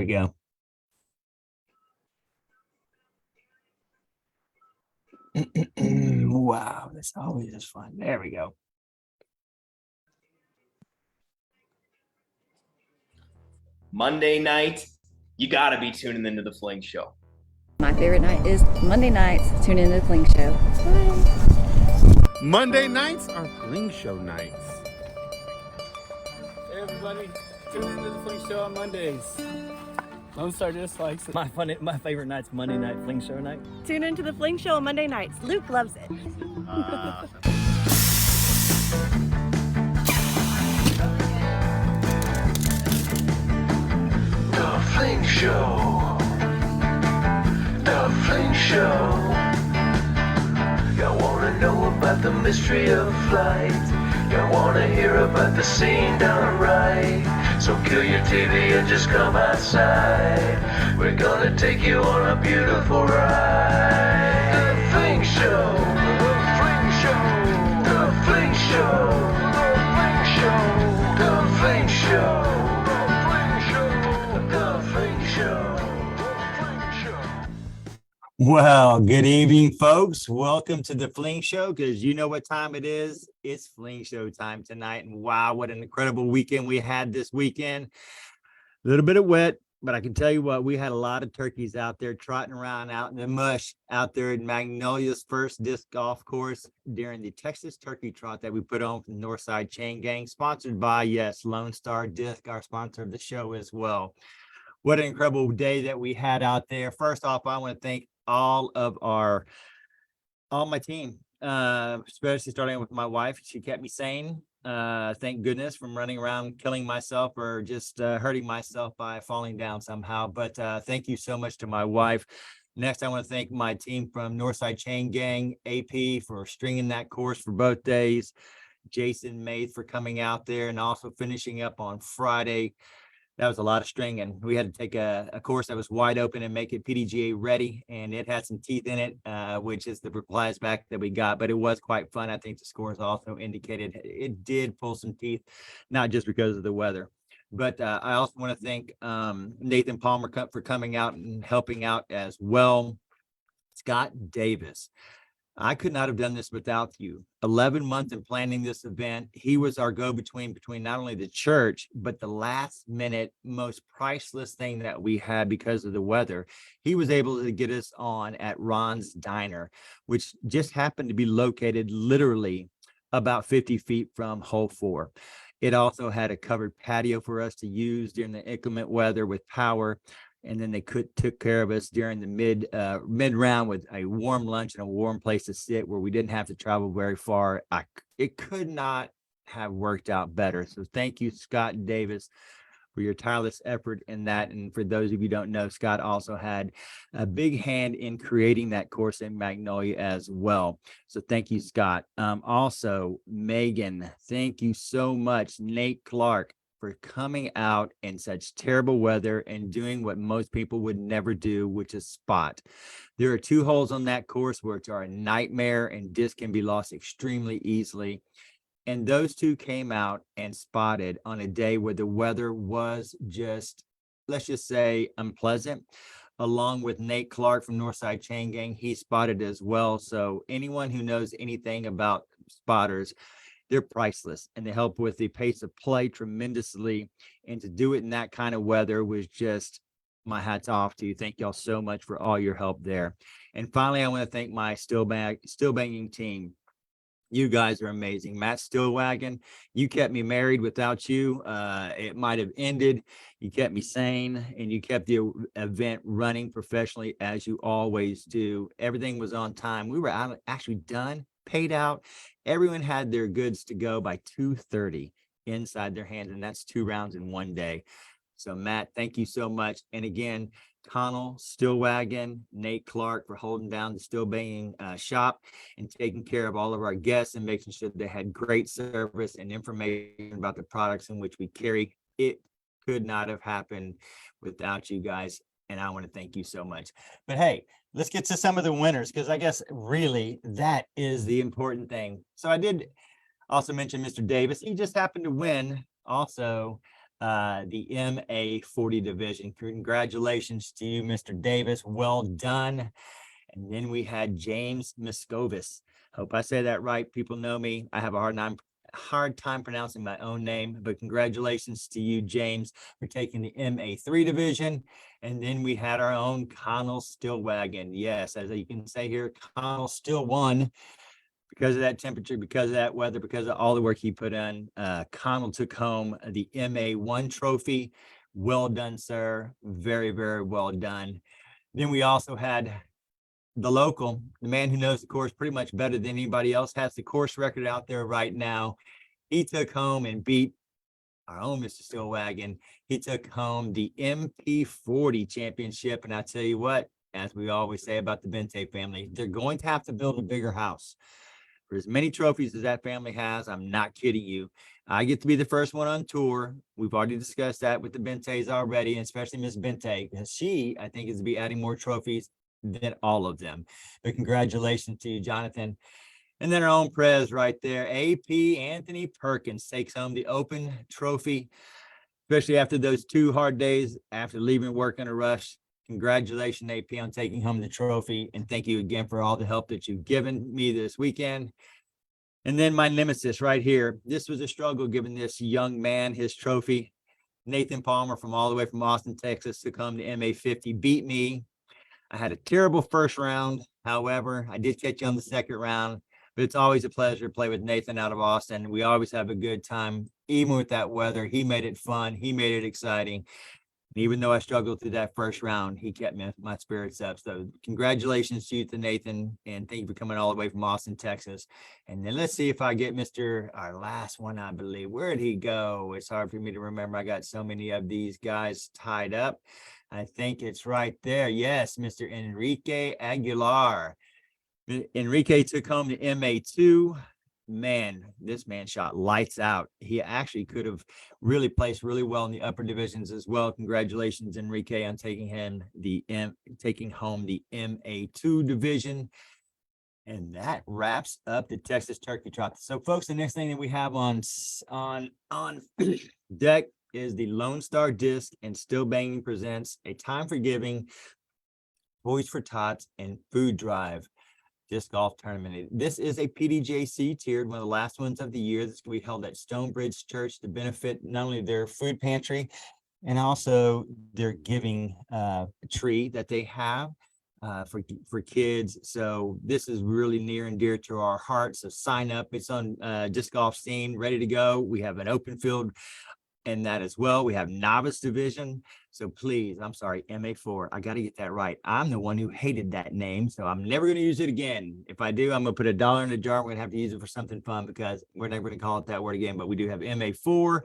we go. Wow, this always is fun. There we go. Monday night, you got to be tuning into the Fling Show. My favorite night is Monday nights. Tune in to the Fling Show. Bye. Monday nights are Fling Show nights. Hey everybody, tune into the Fling Show on Mondays. Lone Star just likes it. My favorite night's Monday night Fling Show night. Tune into the Fling Show on Monday nights. Luke loves it. The Fling Show. The Fling Show. You wanna know about the mystery of flight. You wanna hear about the scene done right. So kill your TV and just come outside. We're gonna take you on a beautiful ride. The Fling Show. The Fling Show. The Fling Show. The Fling Show. The Fling Show. Well, good evening, folks. Welcome to the Fling Show, because you know what time it is. It's Fling Show time tonight. And wow, what an incredible weekend we had this weekend. A little bit of wet, but I can tell you what, we had a lot of turkeys out there trotting around out in the mush out there in Magnolia's first disc golf course during the Texas Turkey Trot that we put on from the Northside Chain Gang, sponsored by, yes, Lone Star Disc, our sponsor of the show as well. What an incredible day that we had out there. First off, I want to thank all my team, especially starting with my wife. She kept me sane. Thank goodness, from running around killing myself or just hurting myself by falling down somehow. But thank you so much to my wife. Next, I want to thank my team from Northside Chain Gang, AP, for stringing that course for both days. Jason Maith for coming out there and also finishing up on Friday. That was a lot of stringing. We had to take a course that was wide open and make it PDGA ready, and it had some teeth in it, which is the replies back that we got, but it was quite fun. I think the scores also indicated it did pull some teeth, not just because of the weather. But I also want to thank Nathan Palmer for coming out and helping out as well. Scott Davis. I could not have done this without you. 11 months in planning this event. He was our go-between between not only the church, but the last minute, most priceless thing that we had because of the weather. He was able to get us on at Ron's Diner, which just happened to be located literally about 50 feet from hole 4. It also had a covered patio for us to use during the inclement weather with power. And then they took care of us during the mid round with a warm lunch and a warm place to sit where we didn't have to travel very far. It could not have worked out better. So thank you, Scott Davis, for your tireless effort in that. And for those of you who don't know, Scott also had a big hand in creating that course in Magnolia as well. So thank you, Scott. Also, Megan, thank you so much. Nate Clark, for coming out in such terrible weather and doing what most people would never do, which is spot. There are 2 holes on that course which are a nightmare and disc can be lost extremely easily. And those 2 came out and spotted on a day where the weather was just, let's just say, unpleasant. Along with Nate Clark from Northside Chain Gang, he spotted as well. So anyone who knows anything about spotters, they're priceless and they help with the pace of play tremendously. And to do it in that kind of weather was just, my hat's off to you. Thank y'all so much for all your help there. And finally, I want to thank my still banging team. You guys are amazing. Matt Stillwagon, you kept me married. Without you, it might have ended. You kept me sane and you kept the event running professionally as you always do. Everything was on time. We were actually done, paid out. Everyone had their goods to go by 2:30 inside their hands, and that's 2 rounds in one day. So Matt, thank you so much. And again, Connell, Stillwagon, Nate Clark for holding down the Still Banging shop and taking care of all of our guests and making sure they had great service and information about the products in which we carry. It could not have happened without you guys. And I want to thank you so much. But hey, let's get to some of the winners, because I guess really that is the important thing. So I did also mention Mr. Davis. He just happened to win also the MA40 division. Congratulations to you, Mr. Davis. Well done. And then we had James Miscovis. Hope I say that right. People know me. I have a hard time pronouncing my own name, but congratulations to you, James, for taking the MA3 division. And then we had our own Connell Stillwagon. Yes, as you can say here, Connell still won because of that temperature, because of that weather, because of all the work he put in. Connell took home the MA1 trophy. Well done, sir. Very, very well done. Then we also had the local, the man who knows the course pretty much better than anybody else, has the course record out there right now. He took home and beat our own Mr. Stillwagon. He took home the MP40 championship. And I tell you what, as we always say about the Bente family, they're going to have to build a bigger house. For as many trophies as that family has, I'm not kidding you. I get to be the first one on tour. We've already discussed that with the Bentes already, and especially Miss Bente, because she, I think, is to be adding more trophies than all of them. But congratulations to you, Jonathan. And then our own Prez right there, AP Anthony Perkins takes home the Open Trophy, especially after those 2 hard days after leaving work in a rush. Congratulations, AP, on taking home the trophy. And thank you again for all the help that you've given me this weekend. And then my nemesis right here. This was a struggle giving this young man his trophy. Nathan Palmer from all the way from Austin, Texas, to come to MA50, beat me. I had a terrible first round. However, I did catch you on the second round, but it's always a pleasure to play with Nathan out of Austin. We always have a good time, even with that weather. He made it fun. He made it exciting. And even though I struggled through that first round, he kept my spirits up. So congratulations to you, to Nathan, and thank you for coming all the way from Austin, Texas. And then let's see if I get our last one, I believe. Where'd he go? It's hard for me to remember. I got so many of these guys tied up. I think it's right there. Yes, Mr. Enrique Aguilar. Enrique took home the MA2. Man, this man shot lights out. He actually could have really placed really well in the upper divisions as well. Congratulations, Enrique, on taking home the MA2 division. And that wraps up the Texas Turkey Trot. So, folks, the next thing that we have on deck is the Lone Star Disc and Still Banging presents A Time for Giving, Boys for Tots, and Food Drive Disc Golf Tournament. This is a PDJC tiered, one of the last ones of the year. This will be held at Stonebridge Church to benefit not only their food pantry and also their giving tree that they have for kids. So this is really near and dear to our hearts. So sign up. It's on Disc Golf Scene, ready to go. We have an open field in that as well. We have novice division. So please, I'm sorry, MA4. I got to get that right. I'm the one who hated that name, so I'm never going to use it again. If I do, I'm going to put $1 in a jar. We're going to have to use it for something fun because we're never going to call it that word again. But we do have MA4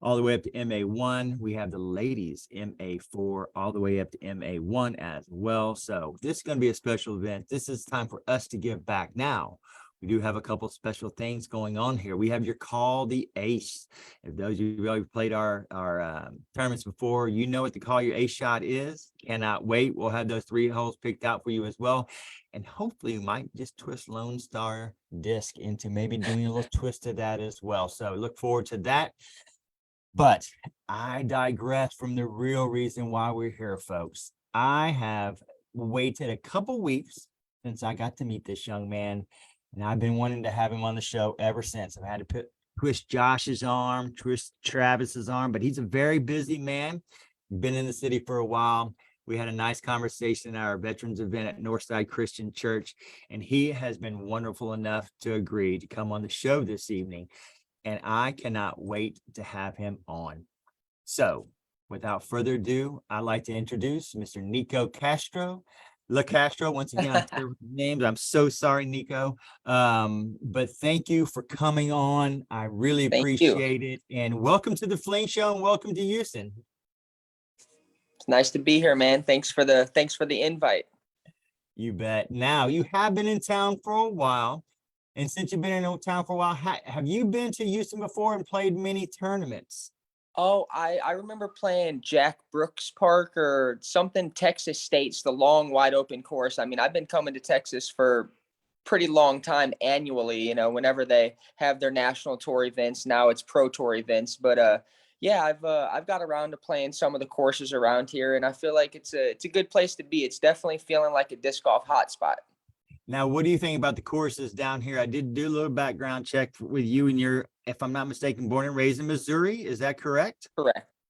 all the way up to MA1. We have the ladies MA4 all the way up to MA1 as well. So this is going to be a special event. This is time for us to give back now. We do have a couple special things going on here. We have your Call the Ace. If those of you who really played our tournaments before, you know what the Call Your Ace shot is. Cannot wait. We'll have those 3 holes picked out for you as well. And hopefully we might just twist Lone Star Disc into maybe doing a little twist of that as well. So look forward to that. But I digress from the real reason why we're here, folks. I have waited a couple weeks since I got to meet this young man. And I've been wanting to have him on the show ever since. I've had to twist Josh's arm, twist Travis's arm, but he's a very busy man. Been in the city for a while. We had a nice conversation at our veterans event at Northside Christian Church, and he has been wonderful enough to agree to come on the show this evening. And I cannot wait to have him on. So without further ado, I'd like to introduce Mr. Nikko Lacastro. Once again, names. I'm so sorry, Nikko. But thank you for coming on. I really appreciate it. And welcome to the Fling Show and welcome to Houston. It's nice to be here, man. Thanks for the invite. You bet. Now, you have been in town for a while. And since you've been in town for a while, have you been to Houston before and played many tournaments? Oh, I remember playing Jack Brooks Park or something, Texas State's the long, wide open course. I mean, I've been coming to Texas for pretty long time annually, whenever they have their national tour events. Now it's pro tour events. But Yeah, I've got around to playing some of the courses around here, and I feel like it's a good place to be. It's definitely feeling like a disc golf hotspot. Now, what do you think about the courses down here? I did do a little background check with you, and you're, if I'm not mistaken, born and raised in Missouri. Is that correct?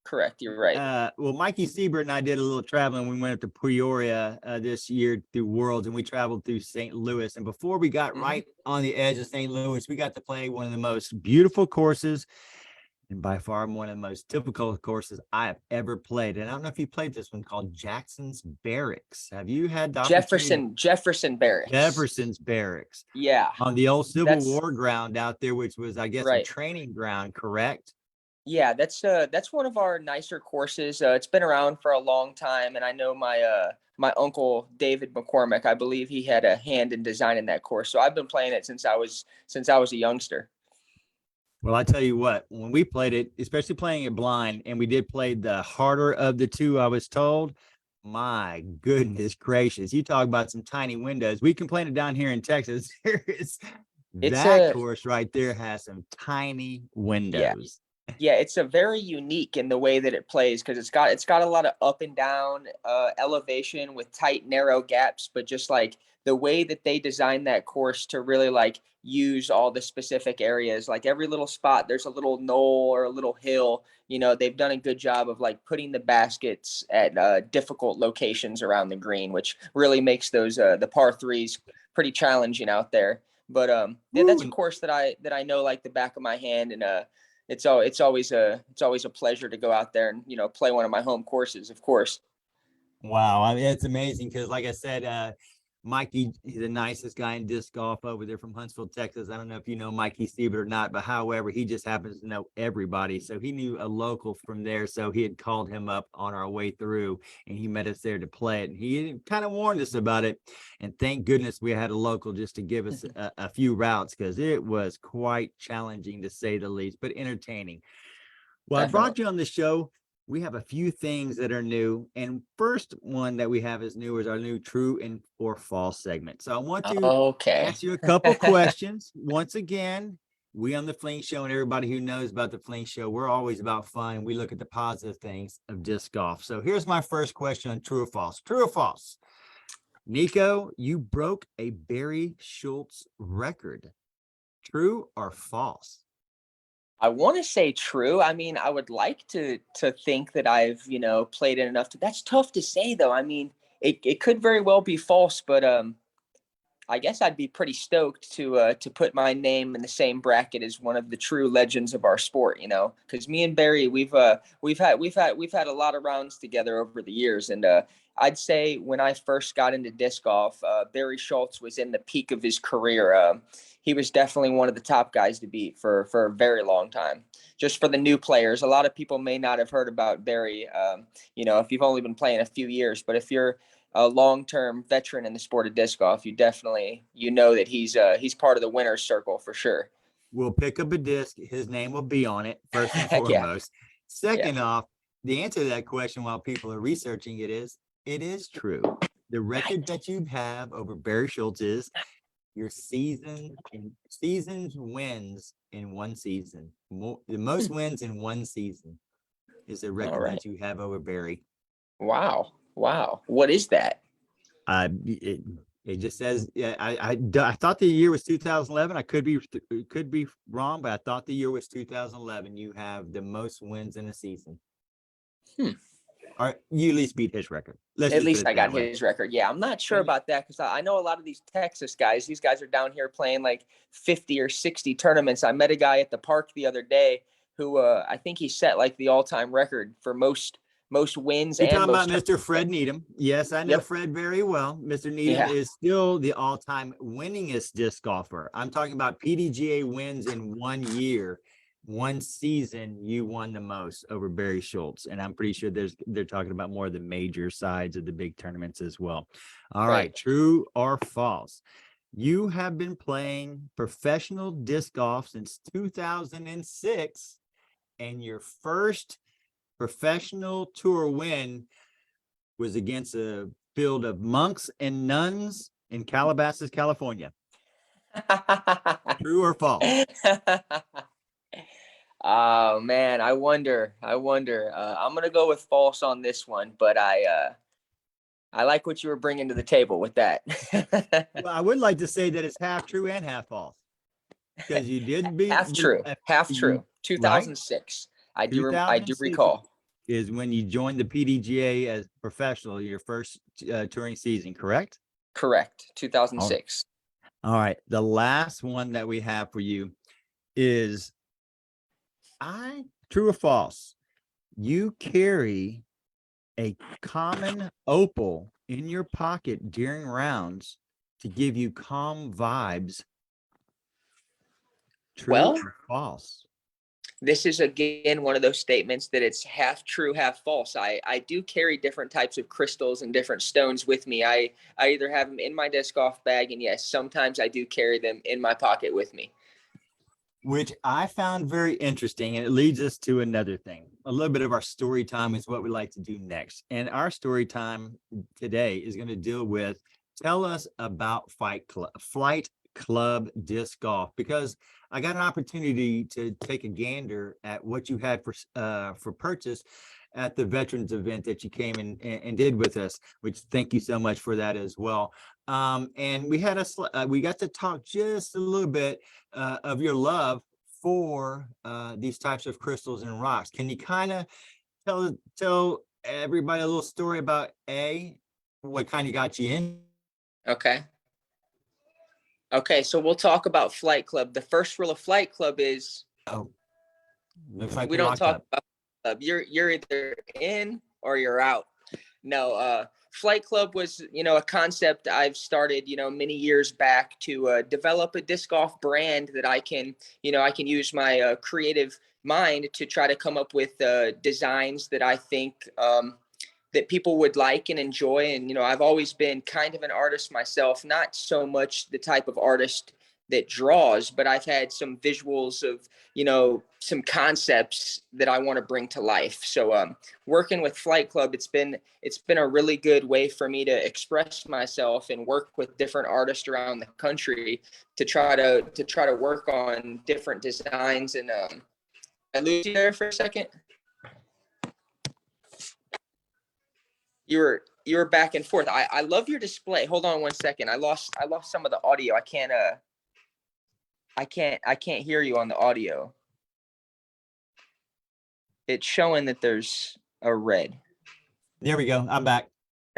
Correct. You're right. Well, Mikey Siebert and I did a little traveling. We went up to Peoria this year through Worlds, and we traveled through St. Louis. And before we got right on the edge of St. Louis, we got to play one of the most beautiful courses, and by far one of the most difficult courses I have ever played. And I don't know if you played this one, called Jackson's Barracks. Have you had the opportunity? Jefferson Barracks. Jefferson's Barracks. Yeah. On the old Civil War ground out there, which was, I guess, a Right. training ground, correct? Yeah, that's one of our nicer courses. It's been around for a long time, and I know my uncle David McCormick, I believe he had a hand in designing that course. So I've been playing it since I was a youngster. Well, I tell you what, when we played it, especially playing it blind, and we did play the harder of the two, I was told, my goodness gracious, you talk about some tiny windows. We complained it down here in Texas. That course right there has some tiny windows. Yeah, it's a very unique in the way that it plays, because it's got a lot of up and down elevation with tight, narrow gaps, but just like the way that they designed that course to really like use all the specific areas, like every little spot, there's a little knoll or a little hill. You know, they've done a good job of like putting the baskets at difficult locations around the green, which really makes those the par threes pretty challenging out there. But yeah, that's a course that I know like the back of my hand, and it's always a pleasure to go out there and, you know, play one of my home courses, of course. Wow, I mean, it's amazing because, like I said, Mikey, he's the nicest guy in disc golf over there from Huntsville, Texas. I don't know if you know Mikey Siebert or not, but however, he just happens to know everybody. So he knew a local from there. So he had called him up on our way through, and he met us there to play it. And he kind of warned us about it. And thank goodness we had a local just to give us a few routes, because it was quite challenging to say the least, but entertaining. Well, Definitely. I brought you on the show. We have a few things that are new, and first one that we have is new is our new true and or false segment. So I want to ask you a couple questions. Once again, we on the Fling Show, and everybody who knows about the Fling Show, we're always about fun. We look at the positive things of disc golf. So here's my first question on true or false. True or false? Nikko, you broke a Barry Schultz record. True or false? I want to say true. I mean, I would like to think that I've, you know, played it enough. That's tough to say, though. I mean, it could very well be false, but I guess I'd be pretty stoked to put my name in the same bracket as one of the true legends of our sport. You know, because me and Barry, we've had a lot of rounds together over the years, and I'd say when I first got into disc golf, Barry Schultz was in the peak of his career. He was definitely one of the top guys to beat for a very long time. Just for the new players, a lot of people may not have heard about Barry, you know, if you've only been playing a few years. But if you're a long-term veteran in the sport of disc golf, you definitely, you know that he's part of the winner's circle for sure. We'll pick up a disc. His name will be on it, first and foremost. Second off, the answer to that question while people are researching it is true. The record that you have over Barry Schultz is your seasons wins in one season. The most wins in one season is the record that you have over Barry. Wow. What is that? It just says, I thought the year was 2011. I could be wrong, but I thought the year was 2011. You have the most wins in a season. Or you at least beat his record. At least I got his record. Yeah, I'm not sure about that, because I know a lot of these Texas guys. These guys are down here playing like 50 or 60 tournaments. I met a guy at the park the other day who I think he set like the all-time record for most wins. You're talking about Mr. Fred Needham. Yes, I know Fred very well. Mr. Needham is still the all-time winningest disc golfer. I'm talking about PDGA wins in 1 year. One season you won the most over Barry Schultz, and I'm pretty sure they're talking about more of the major sides of the big tournaments as well. All right, true or false? You have been playing professional disc golf since 2006, and your first professional tour win was against a field of monks and nuns in Calabasas, California. True or false? Oh man, I wonder. I'm gonna go with false on this one, but I like what you were bringing to the table with that. Well, I would like to say that it's half true and half false because you did be Half true. Half true. Right? 2006. I do 2006 recall. is when you joined the PDGA as professional, your first touring season, correct? Correct. 2006. All right. The last one that we have for you is true or false? You carry a common opal in your pocket during rounds to give you calm vibes. True Well, or false? This is again one of those statements that it's half true, half false. I do carry different types of crystals and different stones with me. I either have them in my disc golf bag, and yes, sometimes I do carry them in my pocket with me. Which I found very interesting. And it leads us to another thing. A little bit of our story time is what we like to do next. And our story time today is going to deal with, tell us about Flight Club Disc Golf, because I got an opportunity to take a gander at what you had for purchase at the veterans event that you came and did with us, which thank you so much for that as well. And we had we got to talk just a little bit of your love for these types of crystals and rocks. Can you kind of tell everybody a little story about what kind of got you in? Okay, so we'll talk about Flight Club. The first rule of Flight Club is Looks like we don't talk about club. You're either in or you're out. No, Flight Club was, a concept I've started, many years back to develop a disc golf brand that I can use my creative mind to try to come up with designs that I think that people would like and enjoy. And, I've always been kind of an artist myself, not so much the type of artist that draws, but I've had some visuals of, some concepts that I want to bring to life. So working with Flight Club, it's been a really good way for me to express myself and work with different artists around the country to try to work on different designs. And I lose you there for a second. You were back and forth. I love your display. Hold on one second. I lost some of the audio. I can't hear you on the audio. It's showing that there's a red. There we go. I'm back.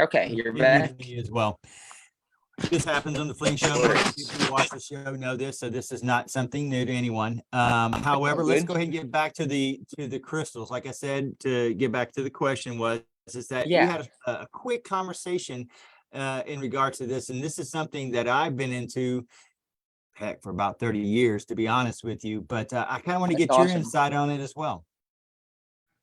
Okay, you're back me as well. This happens on the Fling Show. People who watch the show know this, so this is not something new to anyone. However, let's go ahead and get back to the crystals. Like I said, to get back to the question is that you had a quick conversation in regards to this, and this is something that I've been into for about 30 years, to be honest with you, but I kind of want to get your insight on it as well.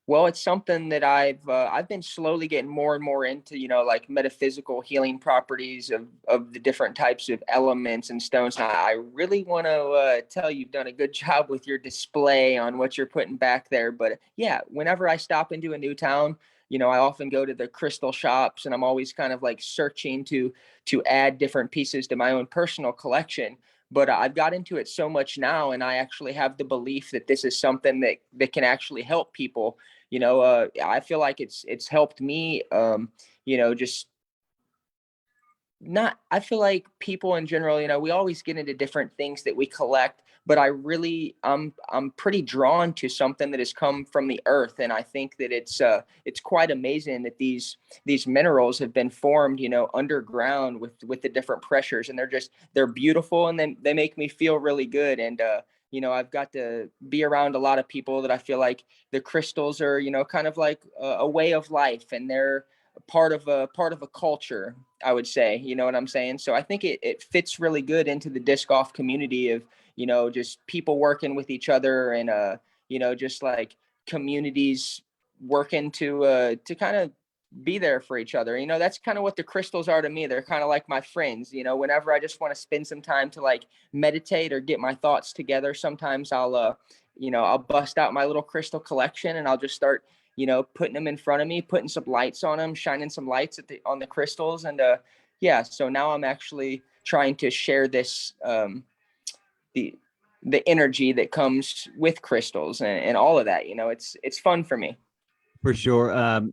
Well, it's something that I've been slowly getting more and more into, like metaphysical healing properties of the different types of elements and stones. And I really want to tell you've done a good job with your display on what you're putting back there. But yeah, whenever I stop into a new town, I often go to the crystal shops, and I'm always kind of like searching to add different pieces to my own personal collection. But I've got into it so much now, and I actually have the belief that this is something that can actually help people. I feel like it's helped me. I feel like people in general, we always get into different things that we collect, but I'm pretty drawn to something that has come from the earth. And I think that it's quite amazing that these minerals have been formed, underground with the different pressures, and they're beautiful, and then they make me feel really good. And, I've got to be around a lot of people that I feel like the crystals are, kind of like a way of life, and they're part of a culture, I would say. You know what I'm saying? So I think it fits really good into the disc golf community of, just people working with each other, and just like communities working to kind of be there for each other. That's kind of what the crystals are to me. They're kind of like my friends. Whenever I just want to spend some time to like meditate or get my thoughts together, sometimes I'll bust out my little crystal collection, and I'll just start putting them in front of me, putting some lights on them, shining some lights on the crystals. And so now I'm actually trying to share this the energy that comes with crystals and all of that. It's fun for me. For sure.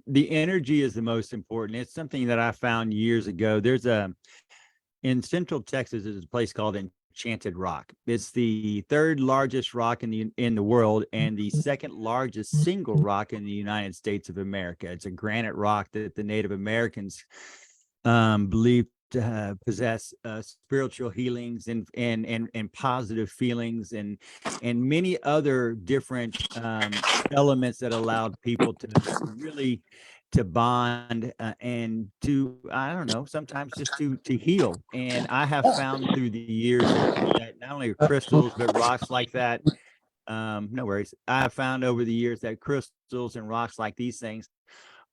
The energy is the most important. It's something that I found years ago. In Central Texas, there's a place called Enchanted Rock. It's the third largest rock in the world and the second largest single rock in the United States of America. It's a granite rock that the Native Americans believe to possess spiritual healings and positive feelings and many other different elements that allowed people to really to bond and to, I don't know, sometimes just to heal. And I have found through the years that not only crystals but rocks like that, no worries, I have found over the years that crystals and rocks like these things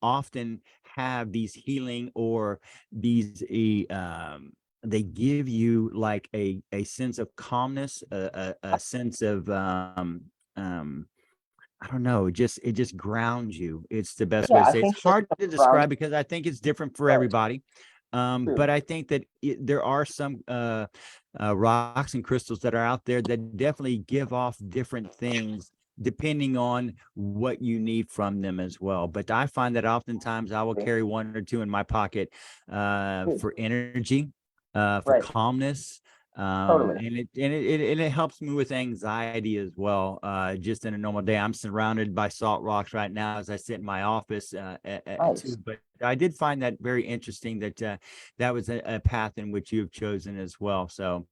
often have these healing or these they give you like a sense of calmness, a sense of I don't know, it just grounds you. It's the best way Yeah, to I say it. think It's that hard to describe because I think it's different for everybody. But I think that there are some rocks and crystals that are out there that definitely give off different things depending on what you need from them as well. But I find that oftentimes I will carry one or two in my pocket for energy, for Right. calmness. Totally. And it helps me with anxiety as well. Just in a normal day, I'm surrounded by salt rocks right now as I sit in my office too. But I did find that very interesting that that was a path in which you have chosen as well. So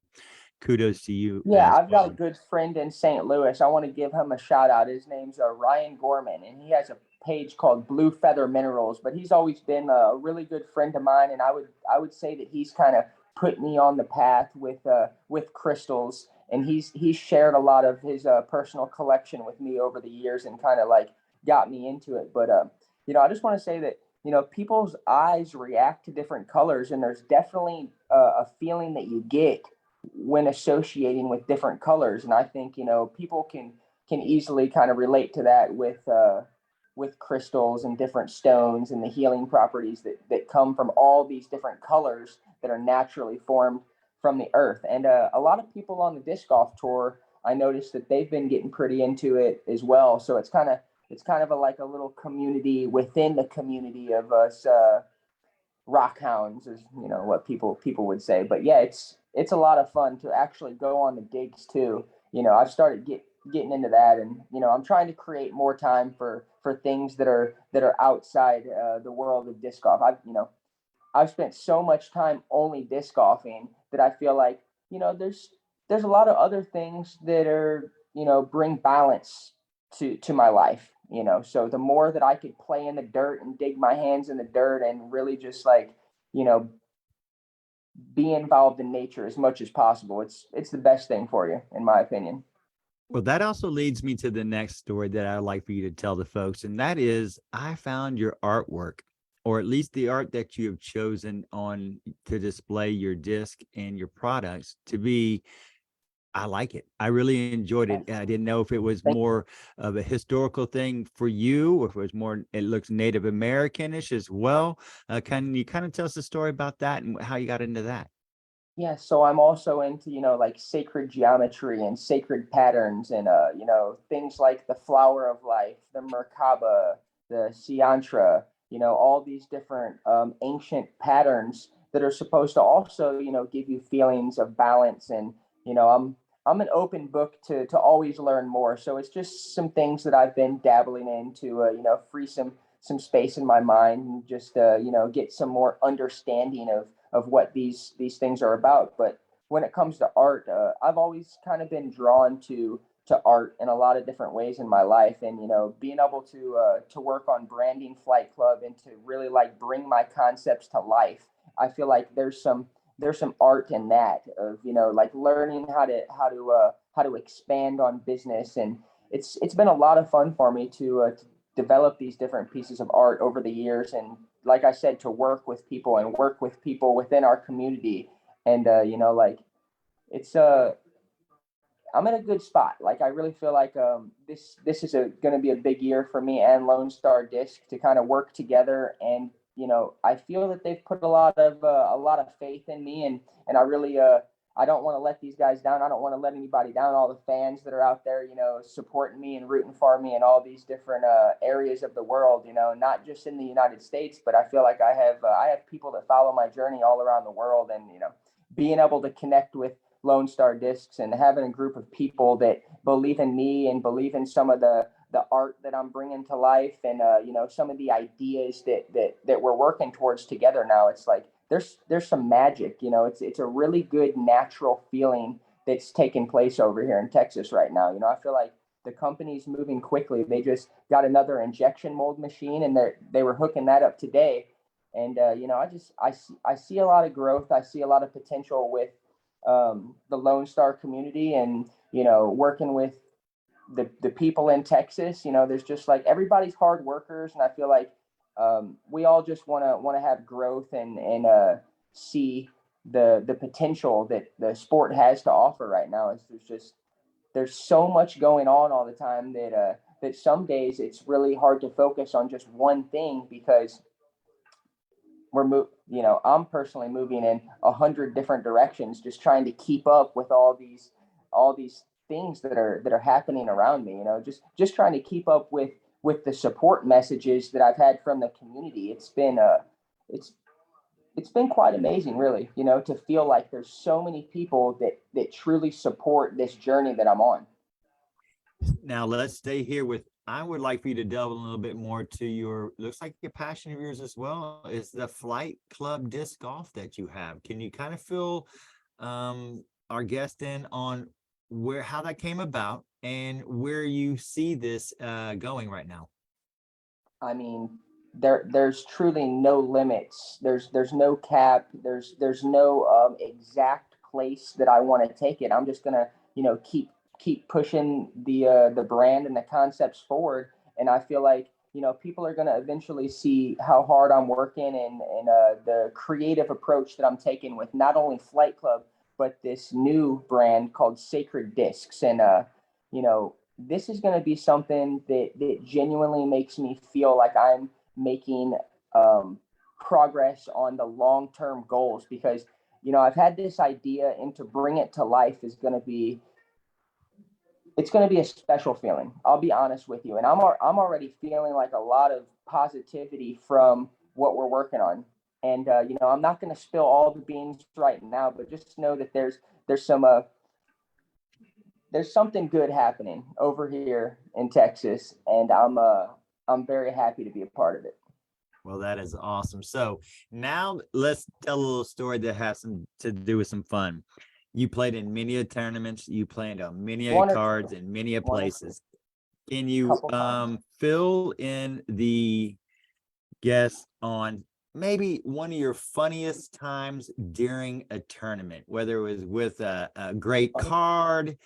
kudos to you. Yeah, I've got a good friend in St. Louis. I want to give him a shout out. His name's Ryan Gorman, and he has a page called Blue Feather Minerals. But he's always been a really good friend of mine, and I would say that he's kind of put me on the path with crystals. And he's shared a lot of his personal collection with me over the years, and kind of like got me into it. But I just want to say that people's eyes react to different colors, and there's definitely a feeling that you get when associating with different colors. And I think people can easily kind of relate to that with crystals and different stones and the healing properties that come from all these different colors that are naturally formed from the earth. And a lot of people on the disc golf tour, I noticed that they've been getting pretty into it as well. So it's kind of like a little community within the community of us rock hounds, is what people would say. But yeah, it's a lot of fun to actually go on the digs too. I've started getting into that, and I'm trying to create more time for things that are outside the world of disc golf. I've spent so much time only disc golfing that I feel like there's a lot of other things that are bring balance to my life. So the more that I could play in the dirt and dig my hands in the dirt and really just like be involved in nature as much as possible, it's the best thing for you, in my opinion. Well, that also leads me to the next story that I'd like for you to tell the folks, and that is I found your artwork, or at least the art that you have chosen on to display your disc and your products to be, I like it. I really enjoyed it. I didn't know if it was more of a historical thing for you, or if it was more, it looks Native Americanish as well. Can you kind of tell us the story about that and how you got into that? Yeah, so I'm also into, like sacred geometry and sacred patterns and, things like the flower of life, the Merkaba, the Siantra, all these different ancient patterns that are supposed to also, give you feelings of balance. And, I'm an open book to always learn more. So it's just some things that I've been dabbling in to, free some space in my mind and just, get some more understanding of what these things are about. But when it comes to art, I've always kind of been drawn to art in a lot of different ways in my life. And being able to work on branding Flight Club and to really like bring my concepts to life, I feel like there's some art in that, of like learning how to expand on business. And it's been a lot of fun for me to develop these different pieces of art over the years. And like I said, to work with people within our community. And like it's I'm in a good spot. Like I really feel like this is going to be a big year for me and Lone Star Disc to kind of work together. And I feel that they've put a lot of faith in me, and I really I don't want to let these guys down. I don't want to let anybody down. All the fans that are out there, supporting me and rooting for me in all these different areas of the world, not just in the United States, but I feel like I have people that follow my journey all around the world, and being able to connect with Lone Star Discs and having a group of people that believe in me and believe in some of the art that I'm bringing to life, and some of the ideas that we're working towards together now. It's like there's some magic. It's a really good natural feeling that's taking place over here in Texas right now. I feel like the company's moving quickly. They just got another injection mold machine, and they were hooking that up today. And I see a lot of growth. I see a lot of potential with the Lone Star community, and working with the people in Texas. There's just like, everybody's hard workers, and I feel like we all just want to have growth and see the potential that the sport has to offer right now. There's so much going on all the time that some days it's really hard to focus on just one thing, because I'm personally moving in 100 different directions, just trying to keep up with all these things that are happening around me. Just trying to keep up with the support messages that I've had from the community. It's been quite amazing, really, to feel like there's so many people that truly support this journey that I'm on. Now let's stay here with, I would like for you to delve a little bit more to looks like your passion of yours as well is the Flight Club disc golf that you have. Can you kind of fill our guest in on how that came about and where you see this going right now? I mean, there's truly no limits. There's no cap. There's no exact place that I want to take it. I'm just gonna keep pushing the brand and the concepts forward. And I feel like people are gonna eventually see how hard I'm working, and the creative approach that I'm taking with not only Flight Club but this new brand called Sacred Discs. And this is going to be something that genuinely makes me feel like I'm making progress on the long-term goals, because I've had this idea, and to bring it to life is going to be a special feeling. I'll be honest with you, and I'm already feeling like a lot of positivity from what we're working on. And I'm not going to spill all the beans right now, but just know that there's something good happening over here in Texas, and I'm very happy to be a part of it. Well, that is awesome. So now let's tell a little story that has to do with some fun. You played in many tournaments. You played on many cards in many places. Can you fill in the guests on maybe one of your funniest times during a tournament, whether it was with a great card,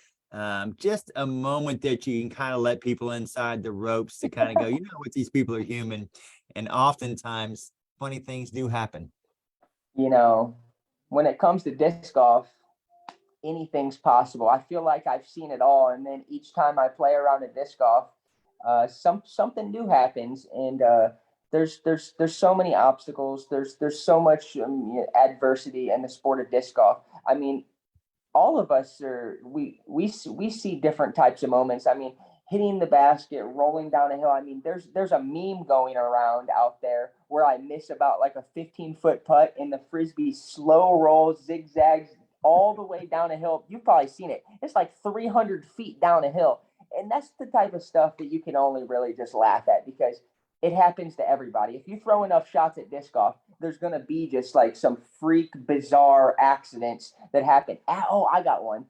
just a moment that you can kind of let people inside the ropes to kind of go, what, these people are human. And oftentimes funny things do happen. When it comes to disc golf, anything's possible. I feel like I've seen it all. And then each time I play around a disc golf, something new happens. And there's so many obstacles. There's so much adversity in the sport of disc golf. I mean, all of us we see different types of moments. I mean, hitting the basket, rolling down a hill. I mean, there's a meme going around out there where I miss about like a 15-foot putt, and the frisbee slow rolls, zigzags all the way down a hill. You've probably seen it. It's like 300 feet down a hill. And that's the type of stuff that you can only really just laugh at, because it happens to everybody. If you throw enough shots at disc golf, there's going to be just like some freak, bizarre accidents that happen. Oh, I got one.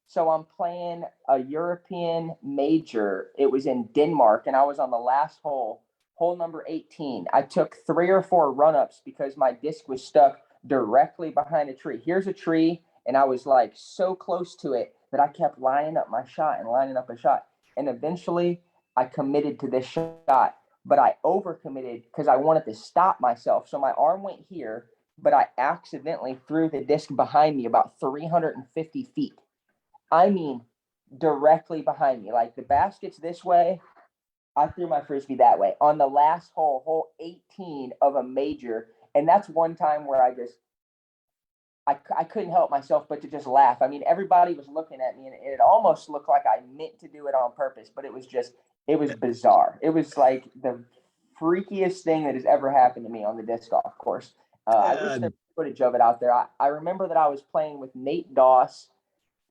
So I'm playing a European major. It was in Denmark, and I was on the last hole number 18. I took 3 or 4 run-ups because my disc was stuck directly behind a tree. Here's a tree, and I was like so close to it that I kept lining up my shot and lining up a shot. And eventually I committed to this shot, but I overcommitted because I wanted to stop myself. So my arm went here, but I accidentally threw the disc behind me about 350 feet. I mean, directly behind me. Like the basket's this way, I threw my frisbee that way on the last hole 18 of a major. And that's one time where I couldn't help myself but to just laugh. I mean, everybody was looking at me, and it almost looked like I meant to do it on purpose, but it was bizarre. It was like the freakiest thing that has ever happened to me on the disc golf course. I wish there was footage of it out there. I remember that I was playing with Nate Doss.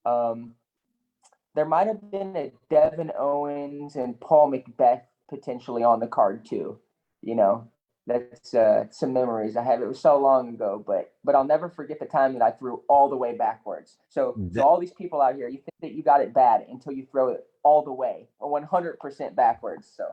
There might have been a Devin Owens and Paul Macbeth potentially on the card too. You know, that's some memories I have. It was so long ago, but I'll never forget the time that I threw all the way backwards. So all these people out here, you think that you got it bad until you throw it all the way, or 100% backwards. So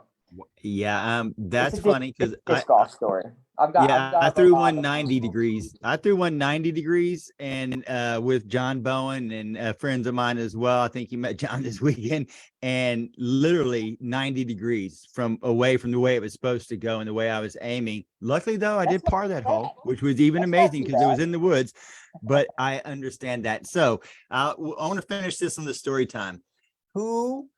Yeah, that's funny because disc golf story. I threw 190 degrees. I threw 190 degrees, and with John Bowen and friends of mine as well. I think you met John this weekend, and literally 90 degrees from away from the way it was supposed to go and the way I was aiming. Luckily, though, I did par that hole, which was even amazing because it was in the woods. But I understand that. So I want to finish this on the story time. Who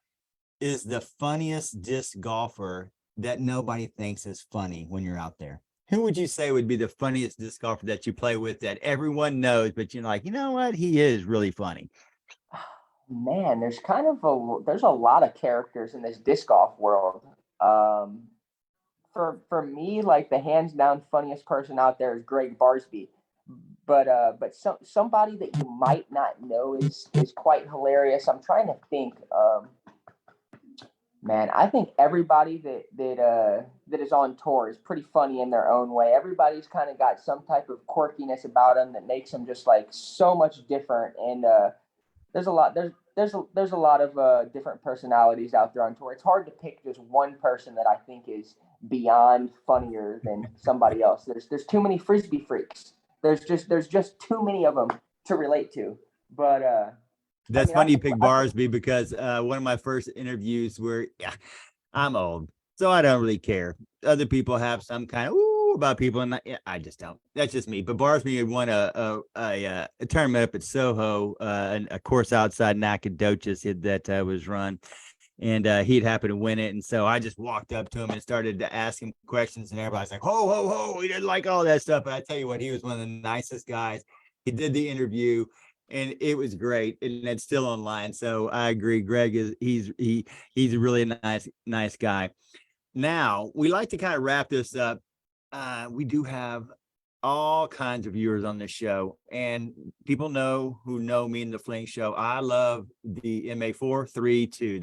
is the funniest disc golfer that nobody thinks is funny when you're out there? Who would you say would be the funniest disc golfer that you play with that everyone knows, but you're like, you know what? He is really funny. Man, there's a lot of characters in this disc golf world. For me, like the hands down funniest person out there is Greg Barsby. But somebody that you might not know is quite hilarious. I'm trying to think. Man, I think everybody that is on tour is pretty funny in their own way. Everybody's kind of got some type of quirkiness about them that makes them just like so much different. And there's a lot of different personalities out there on tour. It's hard to pick just one person that I think is beyond funnier than somebody else. There's too many frisbee freaks. There's just too many of them to relate to. But that's funny you pick Barsby because one of my first interviews where I'm old, so I don't really care. Other people have some kind of about people, and I just don't. That's just me. But Barsby had won a tournament up at Soho, a course outside Nacogdoches that was run, and he'd happened to win it. And so I just walked up to him and started to ask him questions, and everybody's like, "Ho, ho, ho!" He didn't like all that stuff. But I tell you what, he was one of the nicest guys. He did the interview, and it was great, and it's still online. So I agree. Greg he's a really nice guy. Now we like to kind of wrap this up. We do have all kinds of viewers on this show, and people who know me in the Fling Show. I love the MA4, 3, 2.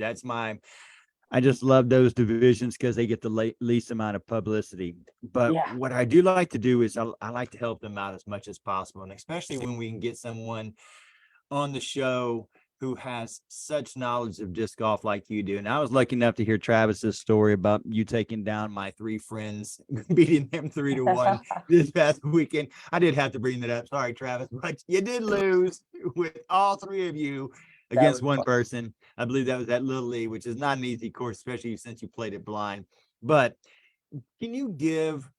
I just love those divisions because they get the least amount of publicity. But what I do like to do is I like to help them out as much as possible. And especially when we can get someone on the show who has such knowledge of disc golf like you do. And I was lucky enough to hear Travis's story about you taking down my 3 friends, beating them 3-1 this past weekend. I did have to bring that up. Sorry, Travis, but you did lose with all 3 of you against one person. I believe that was at Little League, which is not an easy course, especially since you played it blind. But can you give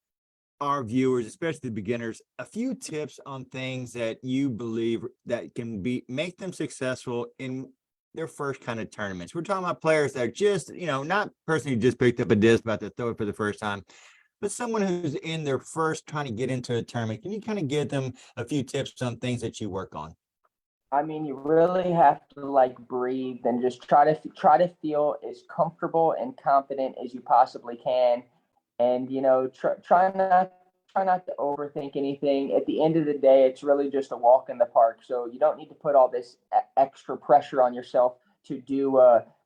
our viewers, especially the beginners, a few tips on things that you believe that can make them successful in their first kind of tournaments? We're talking about players that are just, not a person who just picked up a disc about to throw it for the first time, but someone who's in their first trying to get into a tournament. Can you kind of give them a few tips on things that you work on? I mean, you really have to breathe and just try to feel as comfortable and confident as you possibly can. And, try not to overthink anything. At the end of the day, it's really just a walk in the park. So you don't need to put all this extra pressure on yourself to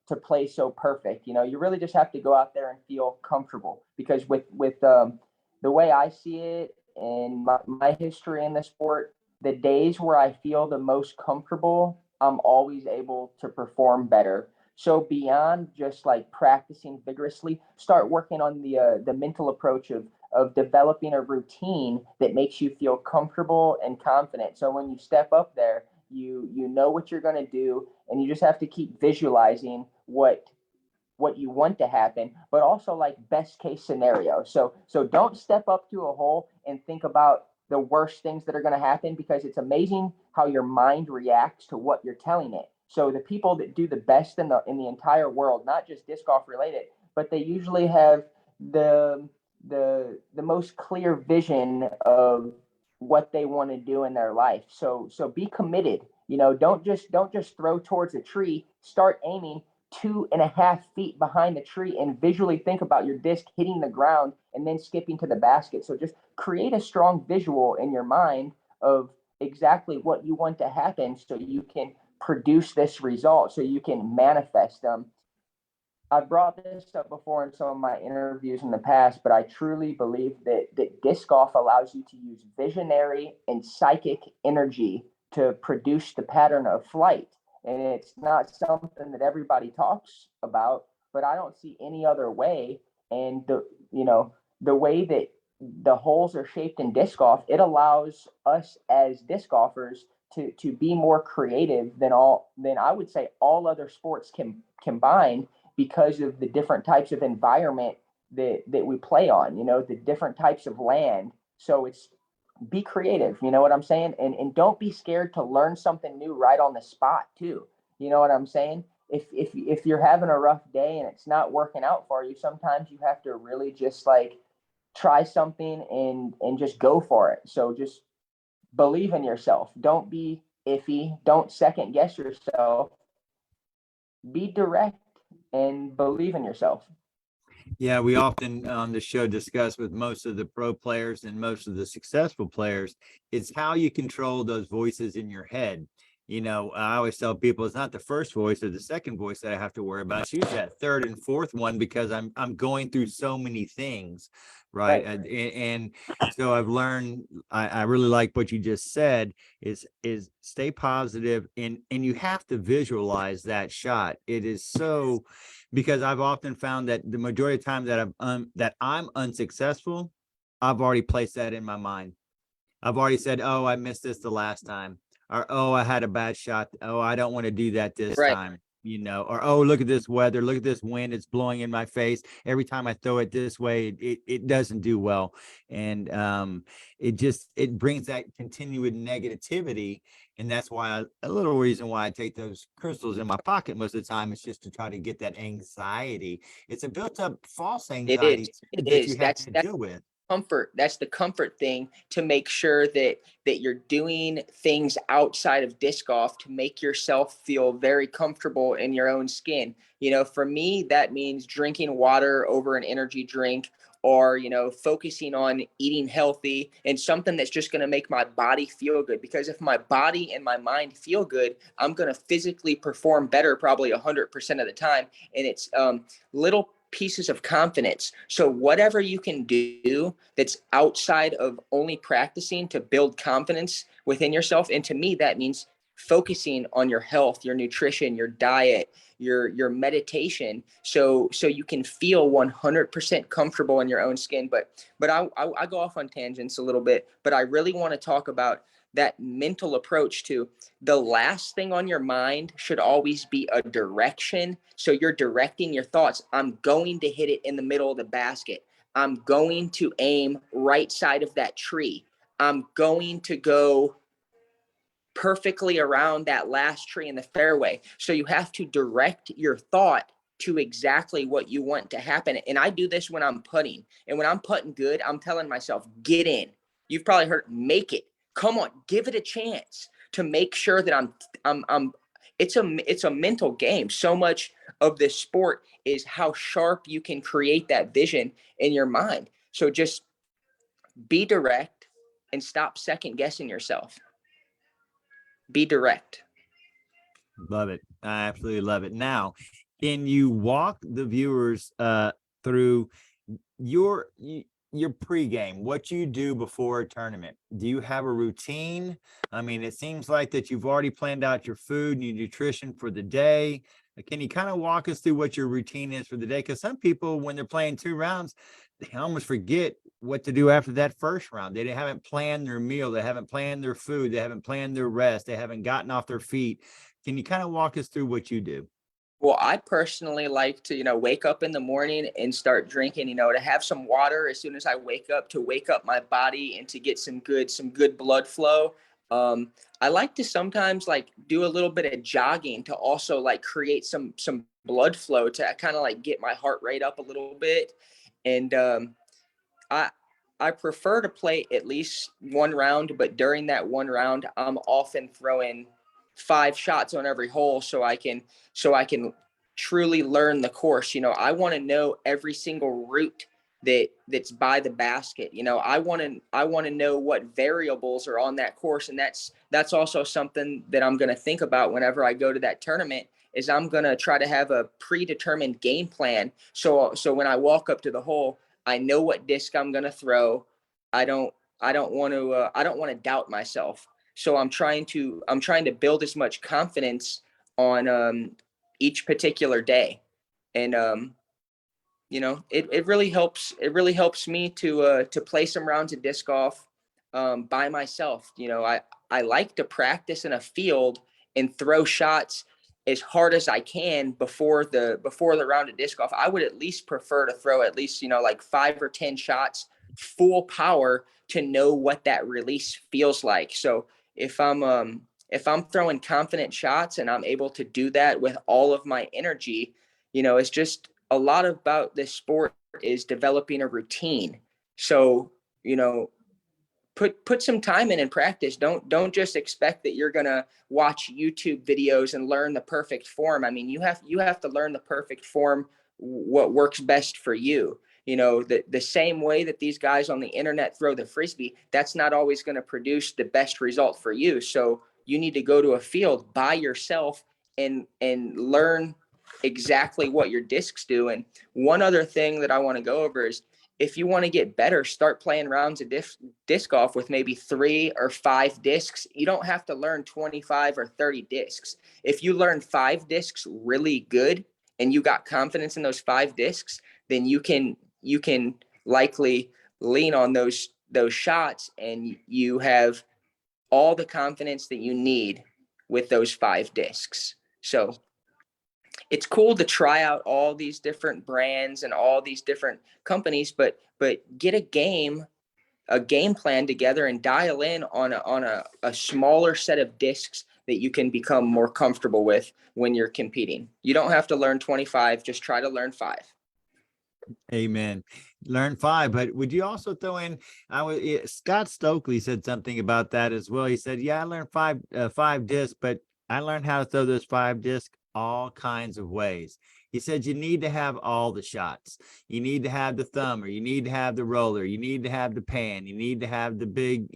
to play so perfect. You really just have to go out there and feel comfortable, because with the way I see it and my history in the sport, the days where I feel the most comfortable, I'm always able to perform better. So beyond just practicing vigorously, start working on the mental approach of developing a routine that makes you feel comfortable and confident. So when you step up there, you know what you're going to do, and you just have to keep visualizing what you want to happen, but also best case scenario. So don't step up to a hole and think about the worst things that are going to happen, because it's amazing how your mind reacts to what you're telling it. So the people that do the best in the entire world, not just disc golf related, but they usually have the most clear vision of what they want to do in their life. So be committed. Don't just throw towards a tree. Start aiming 2.5 feet behind the tree and visually think about your disc hitting the ground and then skipping to the basket. So just create a strong visual in your mind of exactly what you want to happen so you can produce this result, so you can manifest them. I brought this up before in some of my interviews in the past, but I truly believe that disc golf allows you to use visionary and psychic energy to produce the pattern of flight. And it's not something that everybody talks about, but I don't see any other way. And the way that the holes are shaped in disc golf, it allows us as disc golfers to be more creative than I would say all other sports can combine, because of the different types of environment that we play on, the different types of land. So it's be creative, you know what I'm saying? And don't be scared to learn something new right on the spot too. You know what I'm saying? If you're having a rough day and it's not working out for you, sometimes you have to really just like try something and just go for it. So just believe in yourself. Don't be iffy. Don't second guess yourself. Be direct and believe in yourself. Yeah, we often on the show discuss with most of the pro players and most of the successful players, it's how you control those voices in your head. I always tell people it's not the first voice or the second voice that I have to worry about. It's usually that third and fourth one, because I'm going through so many things, right? And so I've learned. I really like what you just said. Is stay positive, and you have to visualize that shot. It is so, because I've often found that the majority of time that I'm unsuccessful, I've already placed that in my mind. I've already said, oh, I missed this the last time. Or, oh, I had a bad shot. Oh, I don't want to do that this time, or, oh, look at this weather. Look at this wind. It's blowing in my face. Every time I throw it this way, it doesn't do well. And it brings that continued negativity. And that's why a little reason why I take those crystals in my pocket most of the time is just to try to get that anxiety. It's a built up false anxiety that you have to deal with. That's the comfort thing, to make sure that you're doing things outside of disc golf to make yourself feel very comfortable in your own skin. For me, that means drinking water over an energy drink, or focusing on eating healthy and something that's just going to make my body feel good. Because if my body and my mind feel good, I'm going to physically perform better probably 100% of the time. And it's little pieces of confidence. So whatever you can do that's outside of only practicing to build confidence within yourself. And to me, that means focusing on your health, your nutrition, your diet, your meditation, so you can feel 100% comfortable in your own skin. But I go off on tangents a little bit, but I really want to talk about that mental approach to the last thing on your mind should always be a direction. So you're directing your thoughts. I'm going to hit it in the middle of the basket. I'm going to aim right side of that tree. I'm going to go perfectly around that last tree in the fairway. So you have to direct your thought to exactly what you want to happen. And I do this when I'm putting. And when I'm putting good, I'm telling myself, get in. You've probably heard, make it. Come on, give it a chance, to make sure that it's a mental game. So much of this sport is how sharp you can create that vision in your mind. So just be direct and stop second guessing yourself. Be direct. Love it. I absolutely love it. Now, can you walk the viewers through your pregame, what you do before a tournament? Do you have a routine? I mean, it seems like that you've already planned out your food and your nutrition for the day. Can you kind of walk us through what your routine is for the day? Because some people, when they're playing 2 rounds, they almost forget what to do after that first round. They haven't planned their meal. They haven't planned their food. They haven't planned their rest. They haven't gotten off their feet. Can you kind of walk us through what you do? Well, I personally like to, wake up in the morning and start drinking, to have some water as soon as I wake up, to wake up my body and to get some good blood flow. I like to sometimes do a little bit of jogging to also create some blood flow, to kind of get my heart rate up a little bit. And I prefer to play at least one round, but during that one round, I'm often throwing 5 shots on every hole so I can truly learn the course. I want to know every single route that's by the basket. I want to know what variables are on that course, and that's also something that I'm going to think about whenever I go to that tournament. Is I'm going to try to have a predetermined game plan. So when I walk up to the hole, I know what disc I'm going to throw. I don't want to doubt myself. So I'm trying to build as much confidence on each particular day. And it really helps me to play some rounds of disc golf by myself. I like to practice in a field and throw shots as hard as I can before the round of disc golf. I would at least prefer to throw at least like 5 or 10 shots full power to know what that release feels like. So if I'm throwing confident shots and I'm able to do that with all of my energy, it's just a lot about this sport is developing a routine. So, put some time in and practice. Don't just expect that you're going to watch YouTube videos and learn the perfect form. I mean, you have to learn the perfect form, what works best for you. The same way that these guys on the internet throw the Frisbee, that's not always going to produce the best result for you. So you need to go to a field by yourself and learn exactly what your discs do. And one other thing that I want to go over is, if you want to get better, start playing rounds of disc golf with maybe 3 or 5 discs. You don't have to learn 25 or 30 discs. If you learn 5 discs really good and you got confidence in those 5 discs, then you can likely lean on those shots, and you have all the confidence that you need with those 5 discs. So it's cool to try out all these different brands and all these different companies, but get a game plan together and dial in on a smaller set of discs that you can become more comfortable with when you're competing. You don't have to learn 25, just try to learn 5. Amen. Learn 5, but would you also throw in? Scott Stokely said something about that as well. He said, "Yeah, I learned 5 discs, but I learned how to throw those 5 discs all kinds of ways." He said you need to have all the shots. You need to have the thumber. You need to have the roller. You need to have the pan. You need to have the big,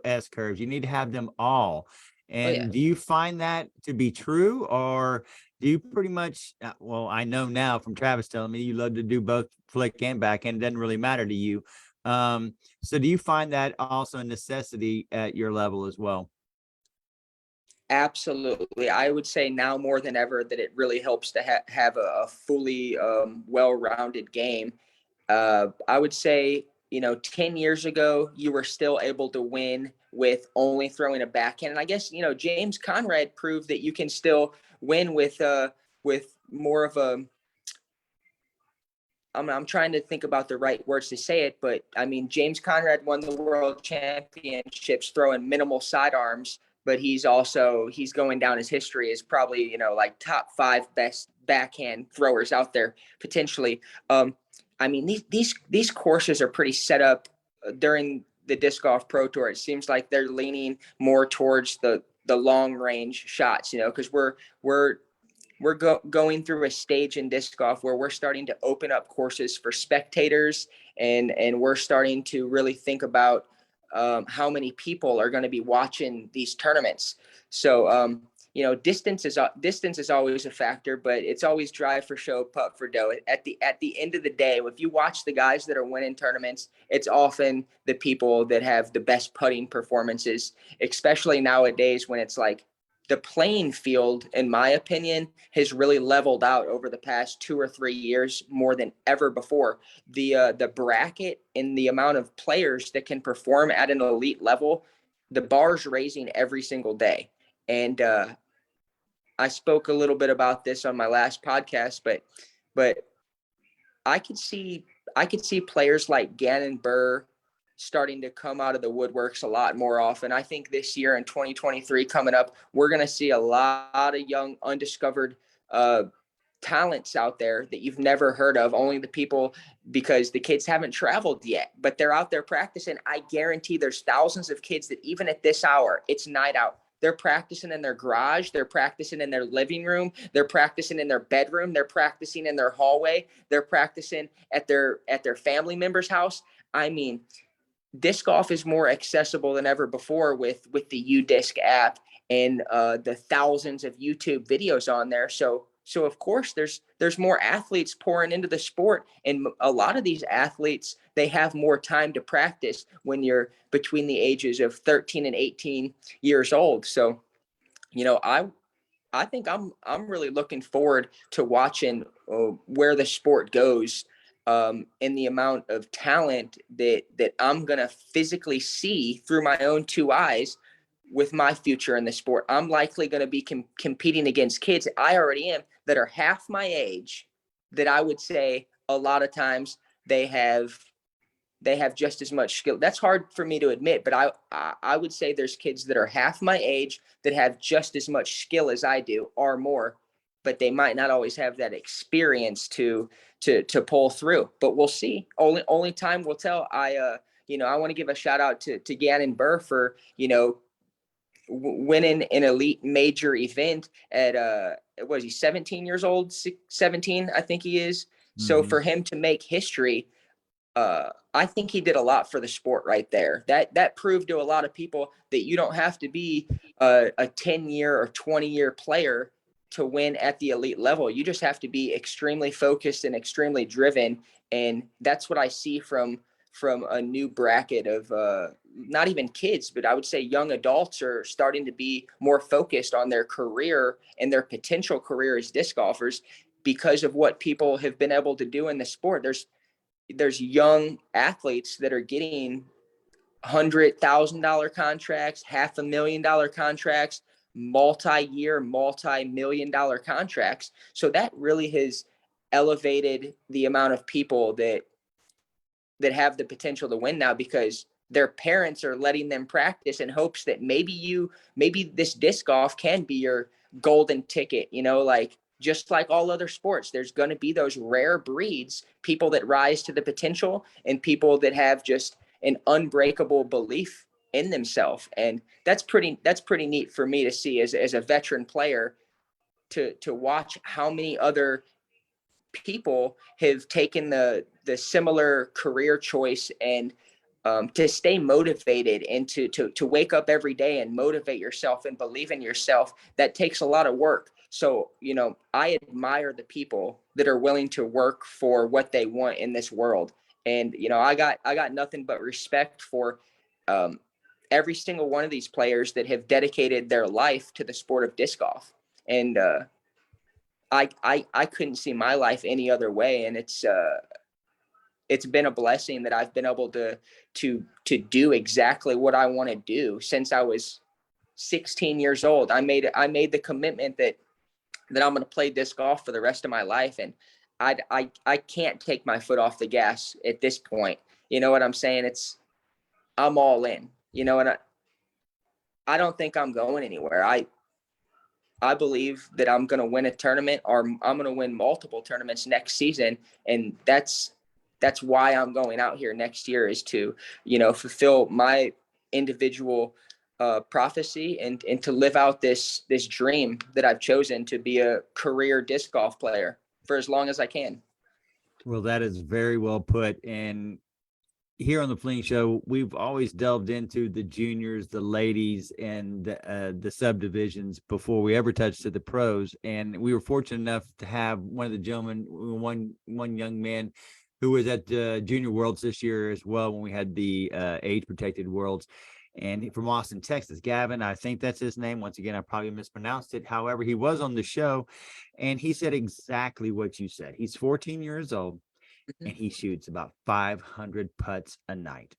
S curves. You need to have them all. And do you find that to be true, or do you pretty much, well, I know now from Travis telling me you love to do both flick and backhand. It doesn't really matter to you. So do you find that also a necessity at your level as well? Absolutely. I would say now more than ever that it really helps to have a fully well-rounded game. I would say, 10 years ago, you were still able to win with only throwing a backhand. And I guess, James Conrad proved that you can still win with more of a, I'm trying to think about the right words to say it, but I mean, James Conrad won the world championships throwing minimal sidearms, but he's going down his history as probably, like top 5 best backhand throwers out there potentially. I mean, these courses are pretty set up during the Disc Golf Pro Tour. It seems like they're leaning more towards the long range shots, because we're going through a stage in disc golf where we're starting to open up courses for spectators, and we're starting to really think about how many people are going to be watching these tournaments. So, distance is always a factor, but it's always drive for show, putt for dough. At the end of the day, if you watch the guys that are winning tournaments, it's often the people that have the best putting performances, especially nowadays when it's like the playing field, in my opinion, has really leveled out over the past 2 or 3 years more than ever before. The bracket and the amount of players that can perform at an elite level, the bar's raising every single day. And I spoke a little bit about this on my last podcast, but I could see players like Gannon Burr starting to come out of the woodworks a lot more often. I think this year in 2023 coming up, we're going to see a lot of young undiscovered talents out there that you've never heard of, only the people, because the kids haven't traveled yet, but they're out there practicing. I guarantee there's thousands of kids that even at this hour, it's night out, they're practicing in their garage, they're practicing in their living room, they're practicing in their bedroom, they're practicing in their hallway, they're practicing at their family member's house. I mean, disc golf is more accessible than ever before with the UDisc app and the thousands of YouTube videos on there. So of course there's more athletes pouring into the sport, and a lot of these athletes, they have more time to practice when you're between the ages of 13 and 18 years old. So, I think I'm really looking forward to watching where the sport goes, and the amount of talent that I'm gonna physically see through my own two eyes with my future in the sport. I'm likely going to be competing against kids, I already am, that are half my age, that I would say a lot of times they have just as much skill. That's hard for me to admit, but I would say there's kids that are half my age that have just as much skill as I do or more, but they might not always have that experience to pull through. But we'll see. Only time will tell. I want to give a shout out to Gannon Burr for, winning an elite major event at was he 17 years old, 17 I think he is. So for him to make history, I think he did a lot for the sport right there. That proved to a lot of people that you don't have to be a 10-year or 20-year player to win at the elite level. You just have to be extremely focused and extremely driven, and that's what I see from a new bracket of not even kids, but I would say young adults are starting to be more focused on their career and their potential career as disc golfers because of what people have been able to do in the sport. There's young athletes that are getting $100,000 contracts, $500,000 contracts, multi-year, multi-million-dollar contracts. So that really has elevated the amount of people that have the potential to win now, because their parents are letting them practice in hopes that maybe this disc golf can be your golden ticket, like just like all other sports, there's going to be those rare breeds, people that rise to the potential and people that have just an unbreakable belief in themselves. And that's pretty neat for me to see as a veteran player, to watch how many other people have taken the similar career choice, and to stay motivated and to wake up every day and motivate yourself and believe in yourself. That takes a lot of work. So, I admire the people that are willing to work for what they want in this world. And, I got nothing but respect for every single one of these players that have dedicated their life to the sport of disc golf. And I couldn't see my life any other way. And it's been a blessing that I've been able to do exactly what I want to do since I was 16 years old. I made the commitment that I'm going to play disc golf for the rest of my life. And I can't take my foot off the gas at this point. You know what I'm saying? I'm all in, and I don't think I'm going anywhere. I believe that I'm going to win a tournament, or I'm going to win multiple tournaments next season. And that's why I'm going out here next year, is to, fulfill my individual prophecy and to live out this dream that I've chosen, to be a career disc golf player for as long as I can. Well, that is very well put. And here on the Fling Show, we've always delved into the juniors, the ladies, and the subdivisions before we ever touched to the pros. And we were fortunate enough to have one of the gentlemen, one young man who was at Junior Worlds this year as well, when we had the age-protected Worlds. And from Austin, Texas, Gavin, I think that's his name. Once again, I probably mispronounced it. However, he was on the show, and he said exactly what you said. He's 14 years old, and he shoots about 500 putts a night.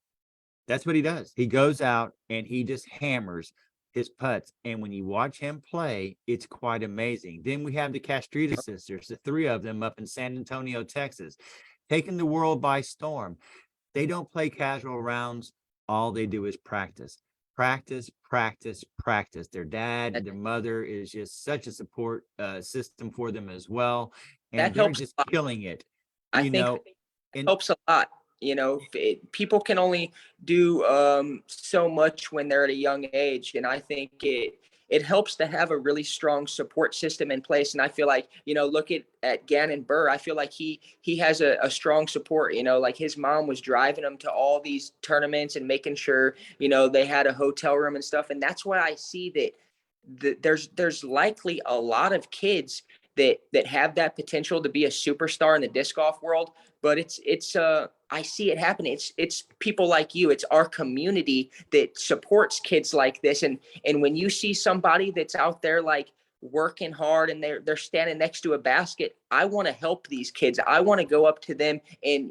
That's what he does. He goes out and he just hammers his putts. And when you watch him play, it's quite amazing. Then we have the Castrita sisters, the three of them up in San Antonio, Texas, taking the world by storm. They don't play casual rounds. All they do is practice. Their dad and their mother is just such a support system for them as well. and That they're helps a just lot. killing it, I you think know. that And helps a lot. People can only do so much when they're at a young age, and I think it helps to have a really strong support system in place. And I feel like, look at Gannon Burr. I feel like he has a strong support. Like his mom was driving him to all these tournaments and making sure they had a hotel room and stuff. And that's why I see that there's likely a lot of kids that have that potential to be a superstar in the disc golf world, but it's I see it happening. It's people like you. It's our community that supports kids like this. And when you see somebody that's out there like working hard and they're standing next to a basket, I want to help these kids. I want to go up to them and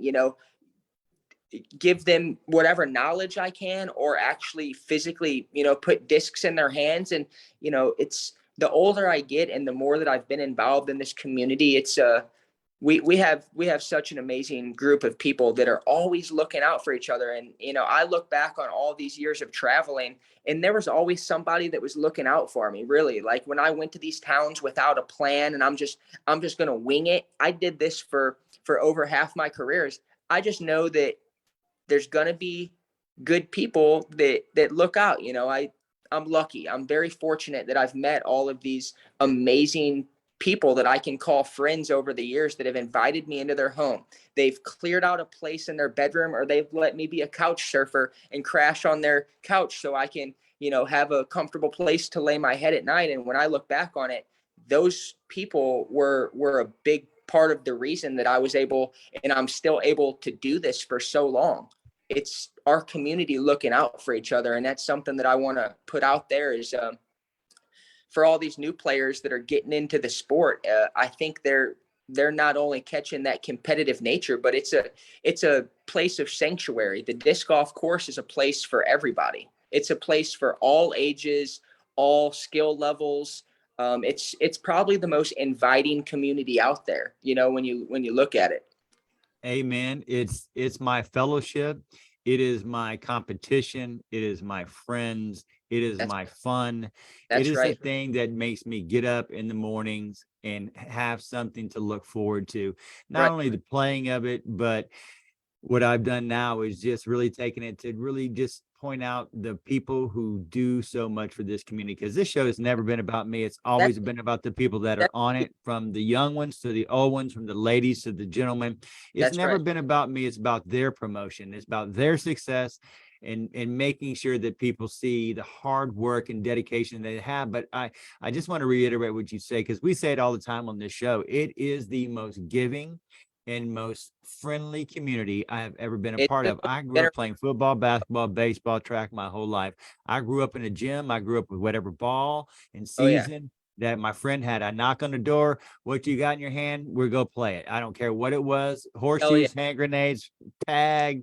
give them whatever knowledge I can, or actually physically, put discs in their hands. And, it's the older I get and the more that I've been involved in this community, it's we have such an amazing group of people that are always looking out for each other. And, I look back on all these years of traveling, and there was always somebody that was looking out for me, really. Like when I went to these towns without a plan and I'm just going to wing it. I did this for over half my careers. I just know that there's going to be good people that look out. I'm lucky. I'm very fortunate that I've met all of these amazing people that I can call friends over the years that have invited me into their home. They've cleared out a place in their bedroom, or they've let me be a couch surfer and crash on their couch so I can, have a comfortable place to lay my head at night. And when I look back on it, those people were a big part of the reason that I was able, and I'm still able to do this for so long. It's our community looking out for each other. And that's something that I want to put out there is, for all these new players that are getting into the sport. I think they're not only catching that competitive nature, but it's a place of sanctuary. The disc golf course is a place for everybody. It's a place for all ages, all skill levels. It's probably the most inviting community out there, when you look at it. amen. It's my fellowship. It is my competition. It is my friends. It is my fun. It is the thing that makes me get up in the mornings and have something to look forward to. Not only the playing of it, but what I've done now is just really taking it to really just point out the people who do so much for this community, because this show has never been about me. It's always been about the people that are on it, from the young ones to the old ones, from the ladies to the gentlemen. It's never been about me. It's about their promotion. It's about their success, and making sure that people see the hard work and dedication they have. But I just want to reiterate what you say, because we say it all the time on this show. It is the most giving and most friendly community I have ever been a part of. I grew up playing football, basketball, baseball, track my whole life. I grew up in a gym. I grew up with whatever ball and season that my friend had. I knock on the door. What you got in your hand? We're going to play it. I don't care what it was. Horseshoes, hand grenades, tag.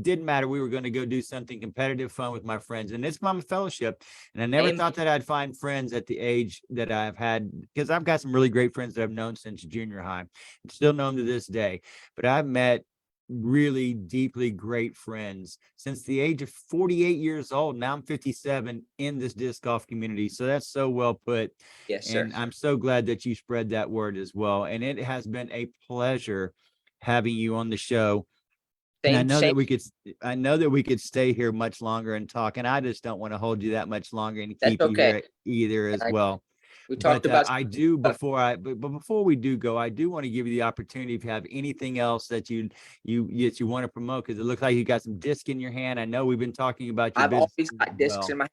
Didn't matter. We were going to go do something competitive, fun with my friends. And it's my fellowship. And I never thought that I'd find friends at the age that I've had, because I've got some really great friends that I've known since junior high, still know them to this day. But I've met really deeply great friends since the age of 48 years old. Now I'm 57 in this disc golf community. So that's so well put. Yes, sir. And I'm so glad that you spread that word as well. And it has been a pleasure having you on the show. And I know that we could stay here much longer and talk, and I just don't want to hold you that much longer and keep you here either as well. We talked about I do before we do go, I do want to give you the opportunity if you have anything else that you want to promote, because it looks like you got some disc in your hand. I know we've been talking about your business. I've always got discs in my.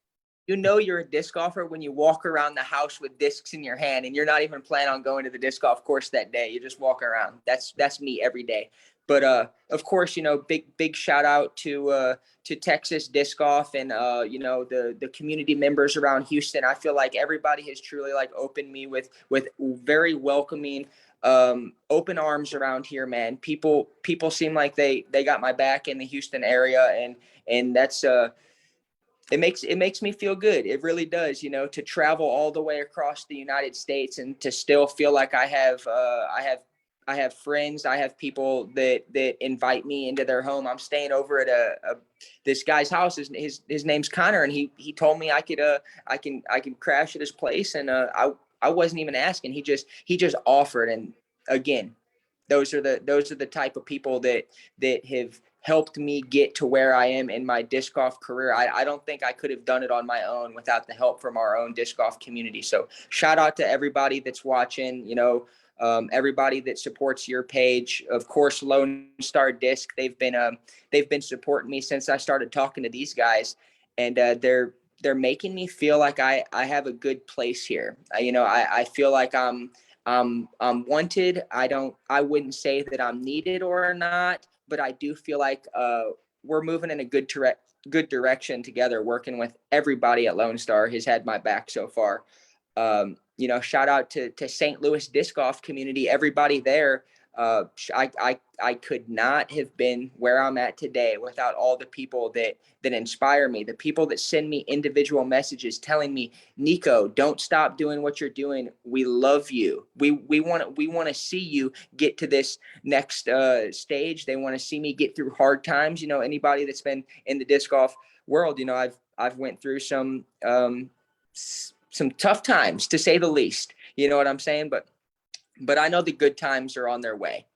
You're a disc golfer when you walk around the house with discs in your hand, and you're not even planning on going to the disc golf course that day. You're just walking around. That's me every day. But of course, big shout out to Texas Disc Golf and the community members around Houston. I feel like everybody has truly opened me with very welcoming open arms around here, man. People seem like they got my back in the Houston area, and that's it makes me feel good. It really does, to travel all the way across the United States and to still feel like I have friends. I have people that invite me into their home. I'm staying over at this guy's house. His name's Connor, and he told me I can crash at his place, and I wasn't even asking. He just offered, and again, those are the type of people that have helped me get to where I am in my disc golf career. I don't think I could have done it on my own without the help from our own disc golf community. So shout out to everybody that's watching, everybody that supports your page. Of course, Lone Star Disc, they've been supporting me since I started talking to these guys, and they're making me feel like I have a good place here. I feel like I'm wanted. I wouldn't say that I'm needed or not, but I do feel like we're moving in a good direction together. Working with everybody at Lone Star has had my back so far. Shout out to St. Louis disc golf community, everybody there. I could not have been where I'm at today without all the people that inspire me, the people that send me individual messages telling me, Nikko, don't stop doing what you're doing. We love you. We want to see you get to this next stage. They want to see me get through hard times. Anybody that's been in the disc golf world, I've went through some tough times, to say the least. You know what I'm saying? But I know the good times are on their way,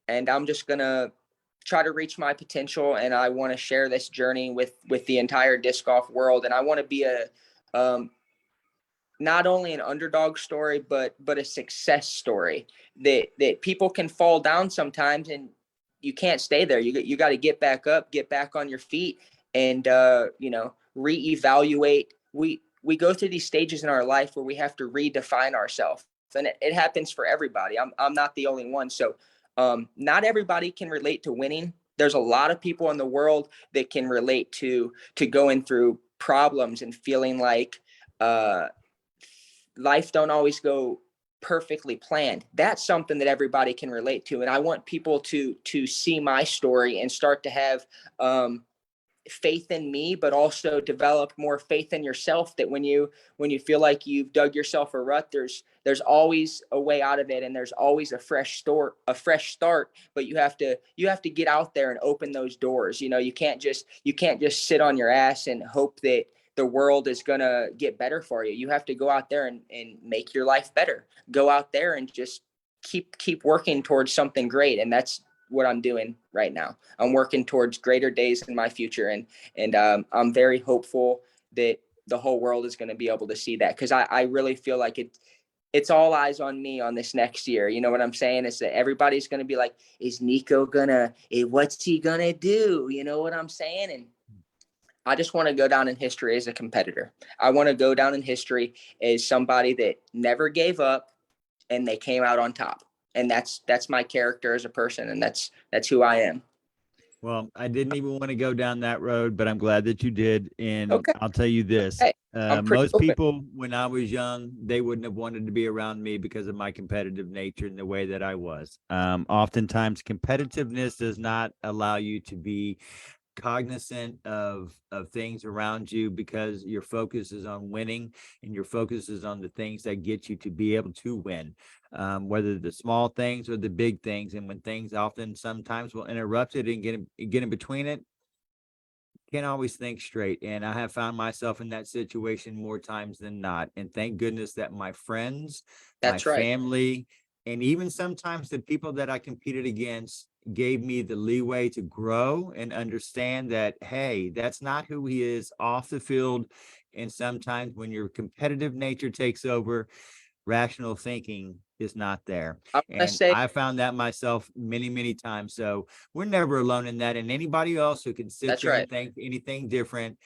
and I'm just going to try to reach my potential. And I want to share this journey with the entire disc golf world. And I want to be not only an underdog story, but a success story that people can fall down sometimes, and you can't stay there. You got to get back up, get back on your feet, and, reevaluate. We go through these stages in our life where we have to redefine ourselves. And it happens for everybody. I'm not the only one. So not everybody can relate to winning. There's a lot of people in the world that can relate to going through problems and feeling like life don't always go perfectly planned. That's something that everybody can relate to. And I want people to see my story and start to have faith in me, but also develop more faith in yourself, that when you feel like you've dug yourself a rut, there's always a way out of it, and there's always a fresh start. But you have to get out there and open those doors. You can't just sit on your ass and hope that the world is gonna get better for you. You have to go out there and make your life better. Go out there and just keep working towards something great. And that's what I'm doing right now. I'm working towards greater days in my future. And I'm very hopeful that the whole world is going to be able to see that. Cause I really feel like it's all eyes on me on this next year. You know what I'm saying? It's that everybody's going to be like, is Nikko what's he going to do? You know what I'm saying? And I just want to go down in history as a competitor. I want to go down in history as somebody that never gave up and they came out on top. And that's my character as a person, and that's who I am. Well, I didn't even want to go down that road, but I'm glad that you did. And Okay. I'll tell you this, Hey, most open. people, when I was young, they wouldn't have wanted to be around me because of my competitive nature and the way that I was. Oftentimes competitiveness does not allow you to be cognizant of things around you, because your focus is on winning, and your focus is on the things that get you to be able to win, whether the small things or the big things. And when things sometimes will interrupt it and get in between it, can't always think straight. And I have found myself in that situation more times than not. And thank goodness that my friends, That's my right. family, and even sometimes the people that I competed against gave me the leeway to grow and understand that, hey, that's not who he is off the field. And sometimes when your competitive nature takes over, rational thinking is not there. I want to And say I found that myself many, many times. So we're never alone in that. And anybody else who can sit That's there right. and think anything different,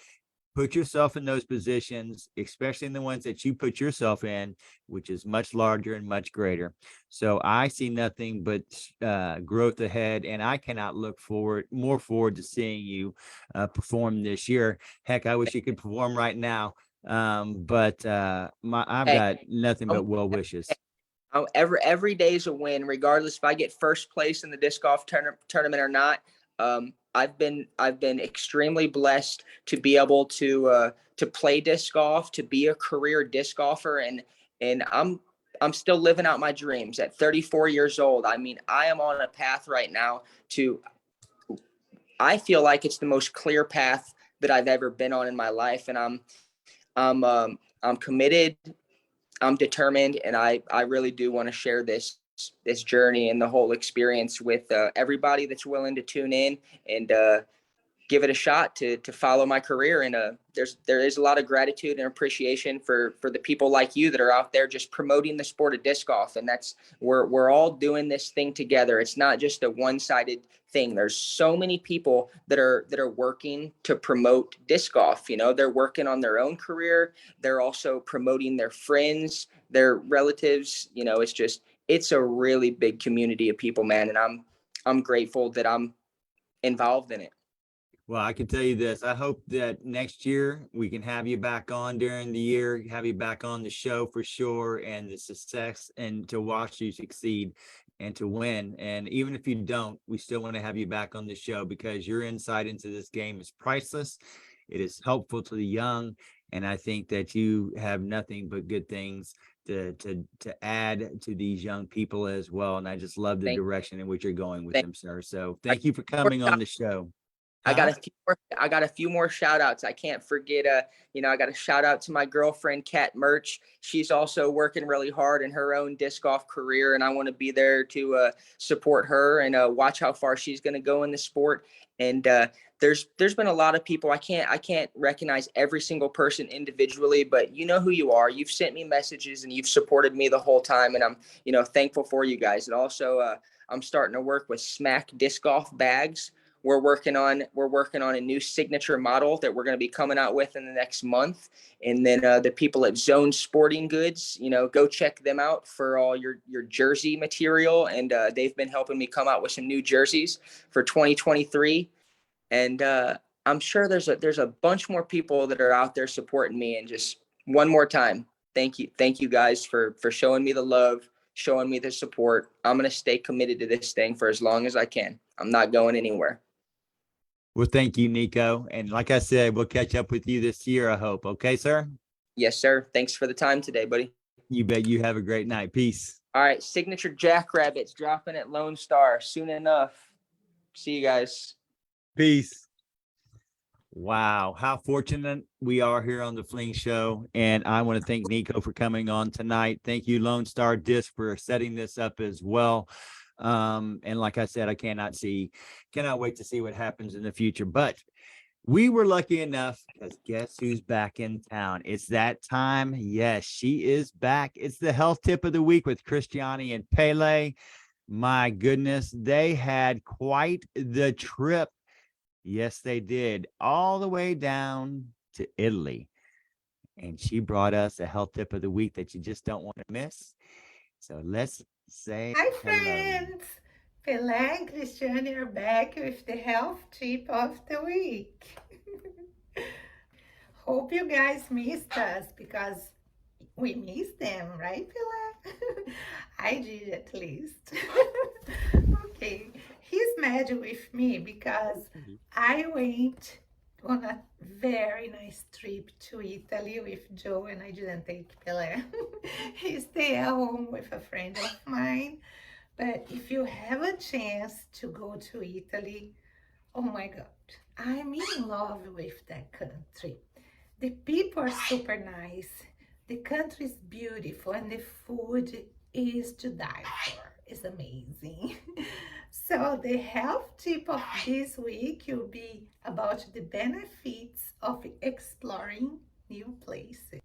put yourself in those positions, especially in the ones that you put yourself in, which is much larger and much greater. So I see nothing but growth ahead, and I cannot look more forward to seeing you perform this year. Heck, I wish you could perform right now. But I've Hey, got nothing but I'm- well wishes. every day is a win, regardless if I get first place in the disc golf tournament or not. I've been extremely blessed to be able to play disc golf, to be a career disc golfer, and I'm still living out my dreams at 34 years old. I mean, I am on a path right now I feel like it's the most clear path that I've ever been on in my life, and I'm committed, I'm determined, and I really do want to share this this journey and the whole experience with everybody that's willing to tune in and give it a shot to follow my career. And there is a lot of gratitude and appreciation for the people like you that are out there just promoting the sport of disc golf. And that's we're all doing this thing together. It's not just a one-sided thing. There's so many people that are working to promote disc golf. You know, they're working on their own career. They're also promoting their friends, their relatives. You know, it's a really big community of people, man. And I'm grateful that I'm involved in it. Well, I can tell you this. I hope that next year we can have you back on during the year, have you back on the show for sure, and the success and to watch you succeed and to win. And even if you don't, we still want to have you back on the show because your insight into this game is priceless. It is helpful to the young. And I think that you have nothing but good things to add to these young people as well. And I just love the direction in which you're going with them, sir. So thank you for coming on the show. I got a few more shout outs. I can't forget, I got a shout out to my girlfriend, Kat Murch. She's also working really hard in her own disc golf career. And I want to be there to support her and watch how far she's going to go in the sport. And there's been a lot of people. I can't recognize every single person individually, but you know who you are. You've sent me messages and you've supported me the whole time. And I'm, thankful for you guys. And also I'm starting to work with Smack Disc Golf Bags. We're working on a new signature model that we're going to be coming out with in the next month. And then the people at Zone Sporting Goods, go check them out for all your jersey material. And they've been helping me come out with some new jerseys for 2023. And I'm sure there's a bunch more people that are out there supporting me. And just one more time, thank you guys for showing me the love, showing me the support. I'm going to stay committed to this thing for as long as I can. I'm not going anywhere. Well, thank you, Nikko. And like I said, we'll catch up with you this year, I hope. Okay, sir? Yes, sir. Thanks for the time today, buddy. You bet. You have a great night. Peace. All right. Signature Jackrabbits dropping at Lone Star soon enough. See you guys. Peace. Wow. How fortunate we are here on the Fling Show. And I want to thank Nikko for coming on tonight. Thank you, Lone Star Disc, for setting this up as well. And like I said, I cannot wait to see what happens in the future. But we were lucky enough because guess who's back in town? It's that time. Yes, she is back. It's the health tip of the week with Christiani and Pele. My goodness, they had quite the trip. Yes, they did. All the way down to Italy. And she brought us a health tip of the week that you just don't want to miss. So let's say hi, hello. friends. Pele and Christiane are back with the health tip of the week. Hope you guys missed us because we missed them, right, Pele? I did at least. Okay, he's mad with me because I went on a very nice trip to Italy with Joe and I didn't take Pele. He stayed at home with a friend of mine. But if you have a chance to go to Italy, oh my God, I'm in love with that country. The people are super nice. The country is beautiful and the food is to die for. It's amazing. So the health tip of this week will be about the benefits of exploring new places.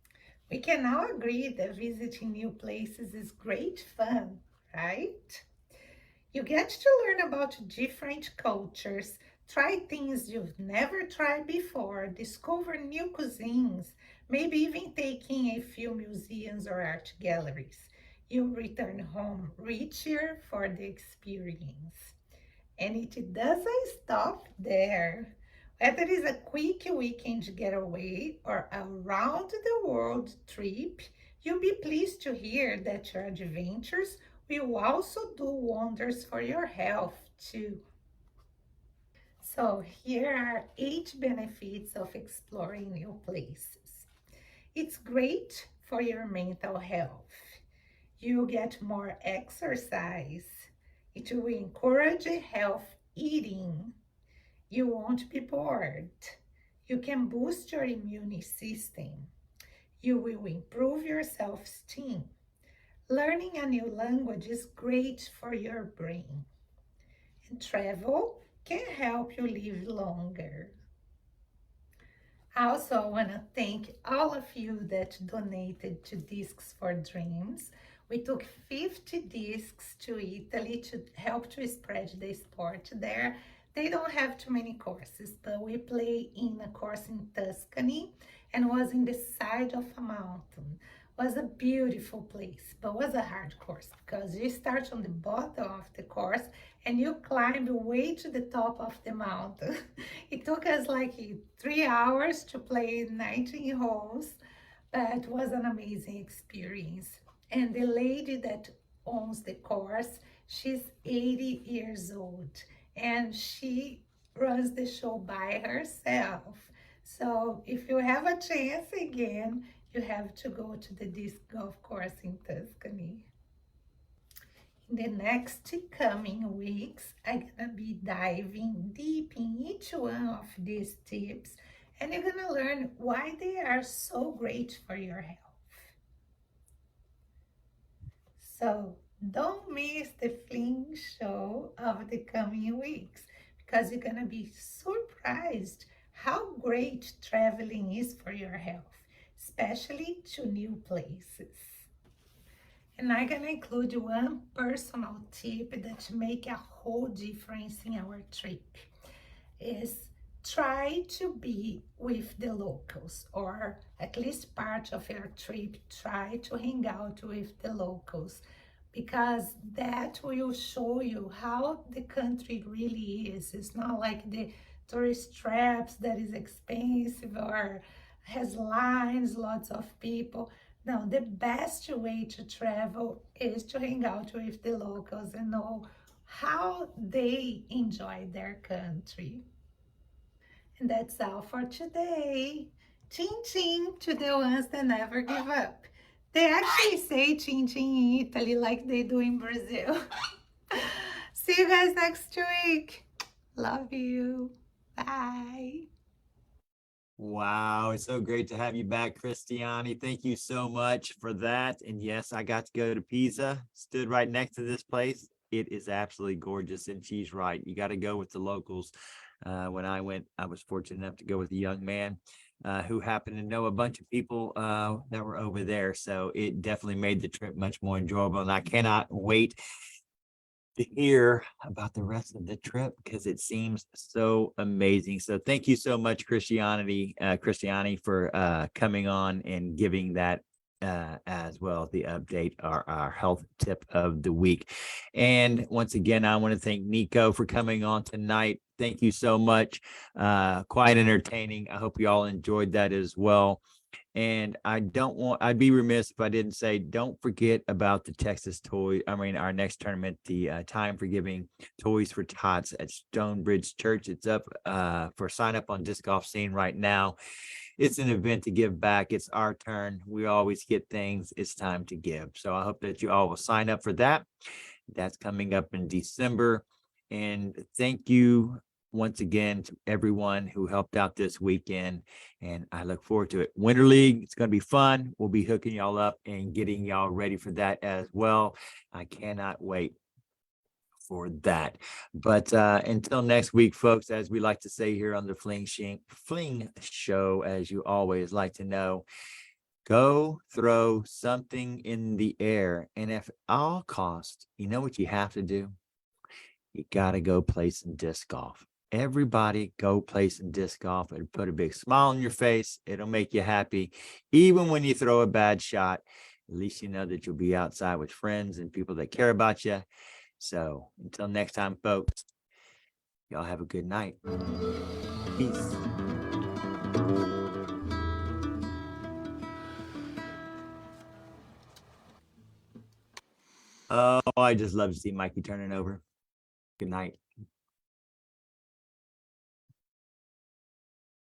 We can now agree that visiting new places is great fun, right? You get to learn about different cultures, try things you've never tried before, discover new cuisines, maybe even taking a few museums or art galleries. You'll return home richer for the experience. And it doesn't stop there. Whether it's a quick weekend getaway or a round the world trip, you'll be pleased to hear that your adventures will also do wonders for your health too. So here are 8 benefits of exploring new places. It's great for your mental health. You get more exercise. It will encourage health eating. You won't be bored. You can boost your immune system. You will improve your self-esteem. Learning a new language is great for your brain, and travel can help you live longer. Also, I want to thank all of you that donated to Discs for Dreams. We took 50 discs to Italy to help to spread the sport there. They don't have too many courses, but we play in a course in Tuscany and was in the side of a mountain. Was a beautiful place, but was a hard course because you start on the bottom of the course and you climb way to the top of the mountain. It took us like 3 hours to play 19 holes, but it was an amazing experience. And the lady that owns the course, she's 80 years old and she runs the show by herself. So if you have a chance again, you have to go to the disc golf course in Tuscany. In the next coming weeks, I'm gonna be diving deep in each one of these tips, and you're gonna learn why they are so great for your health. So don't miss the Fling show of the coming weeks, because you're gonna be surprised how great traveling is for your health, especially to new places. And I'm gonna include one personal tip that make a whole difference in our trip is try to be with the locals, or at least part of your trip, try to hang out with the locals, because that will show you how the country really is. It's not like the tourist traps that is expensive or has lines, lots of people. No, the best way to travel is to hang out with the locals and know how they enjoy their country. And that's all for today. Chin chin to the ones that never give up. They actually say chin chin in Italy like they do in Brazil. See you guys next week. Love you. Bye. Wow, it's so great to have you back, Christiani. Thank you so much for that. And yes, I got to go to Pisa, stood right next to this place. It is absolutely gorgeous, and she's right. You got to go with the locals. When I went, I was fortunate enough to go with a young man who happened to know a bunch of people that were over there. So it definitely made the trip much more enjoyable. And I cannot wait to hear about the rest of the trip because it seems so amazing. So thank you so much, Christiani, for coming on and giving that as well, the update, our health tip of the week. And once again, I want to thank Nikko for coming on tonight. Thank you so much. Quite entertaining. I hope you all enjoyed that as well. And I'd be remiss if I didn't say, don't forget about the our next tournament, the Time for Giving Toys for Tots at Stonebridge Church. It's up for sign up on Disc Golf Scene right now. It's an event to give back. It's our turn. We always get things. It's time to give. So I hope that you all will sign up for that. That's coming up in December. And thank you once again to everyone who helped out this weekend, and I look forward to it. Winter League, it's going to be fun. We'll be hooking y'all up and getting y'all ready for that as well. I cannot wait for that. But until next week, folks, as we like to say here on the Fling Show, as you always like to know, go throw something in the air, and if at all costs, you know what you have to do? You got to go play some disc golf. Everybody go play some disc golf. It'll put a big smile on your face. It'll make you happy. Even when you throw a bad shot, at least you know that you'll be outside with friends and people that care about you. So until next time, folks, y'all have a good night. Peace. Oh, I just love to see Mikey turning over. Good night.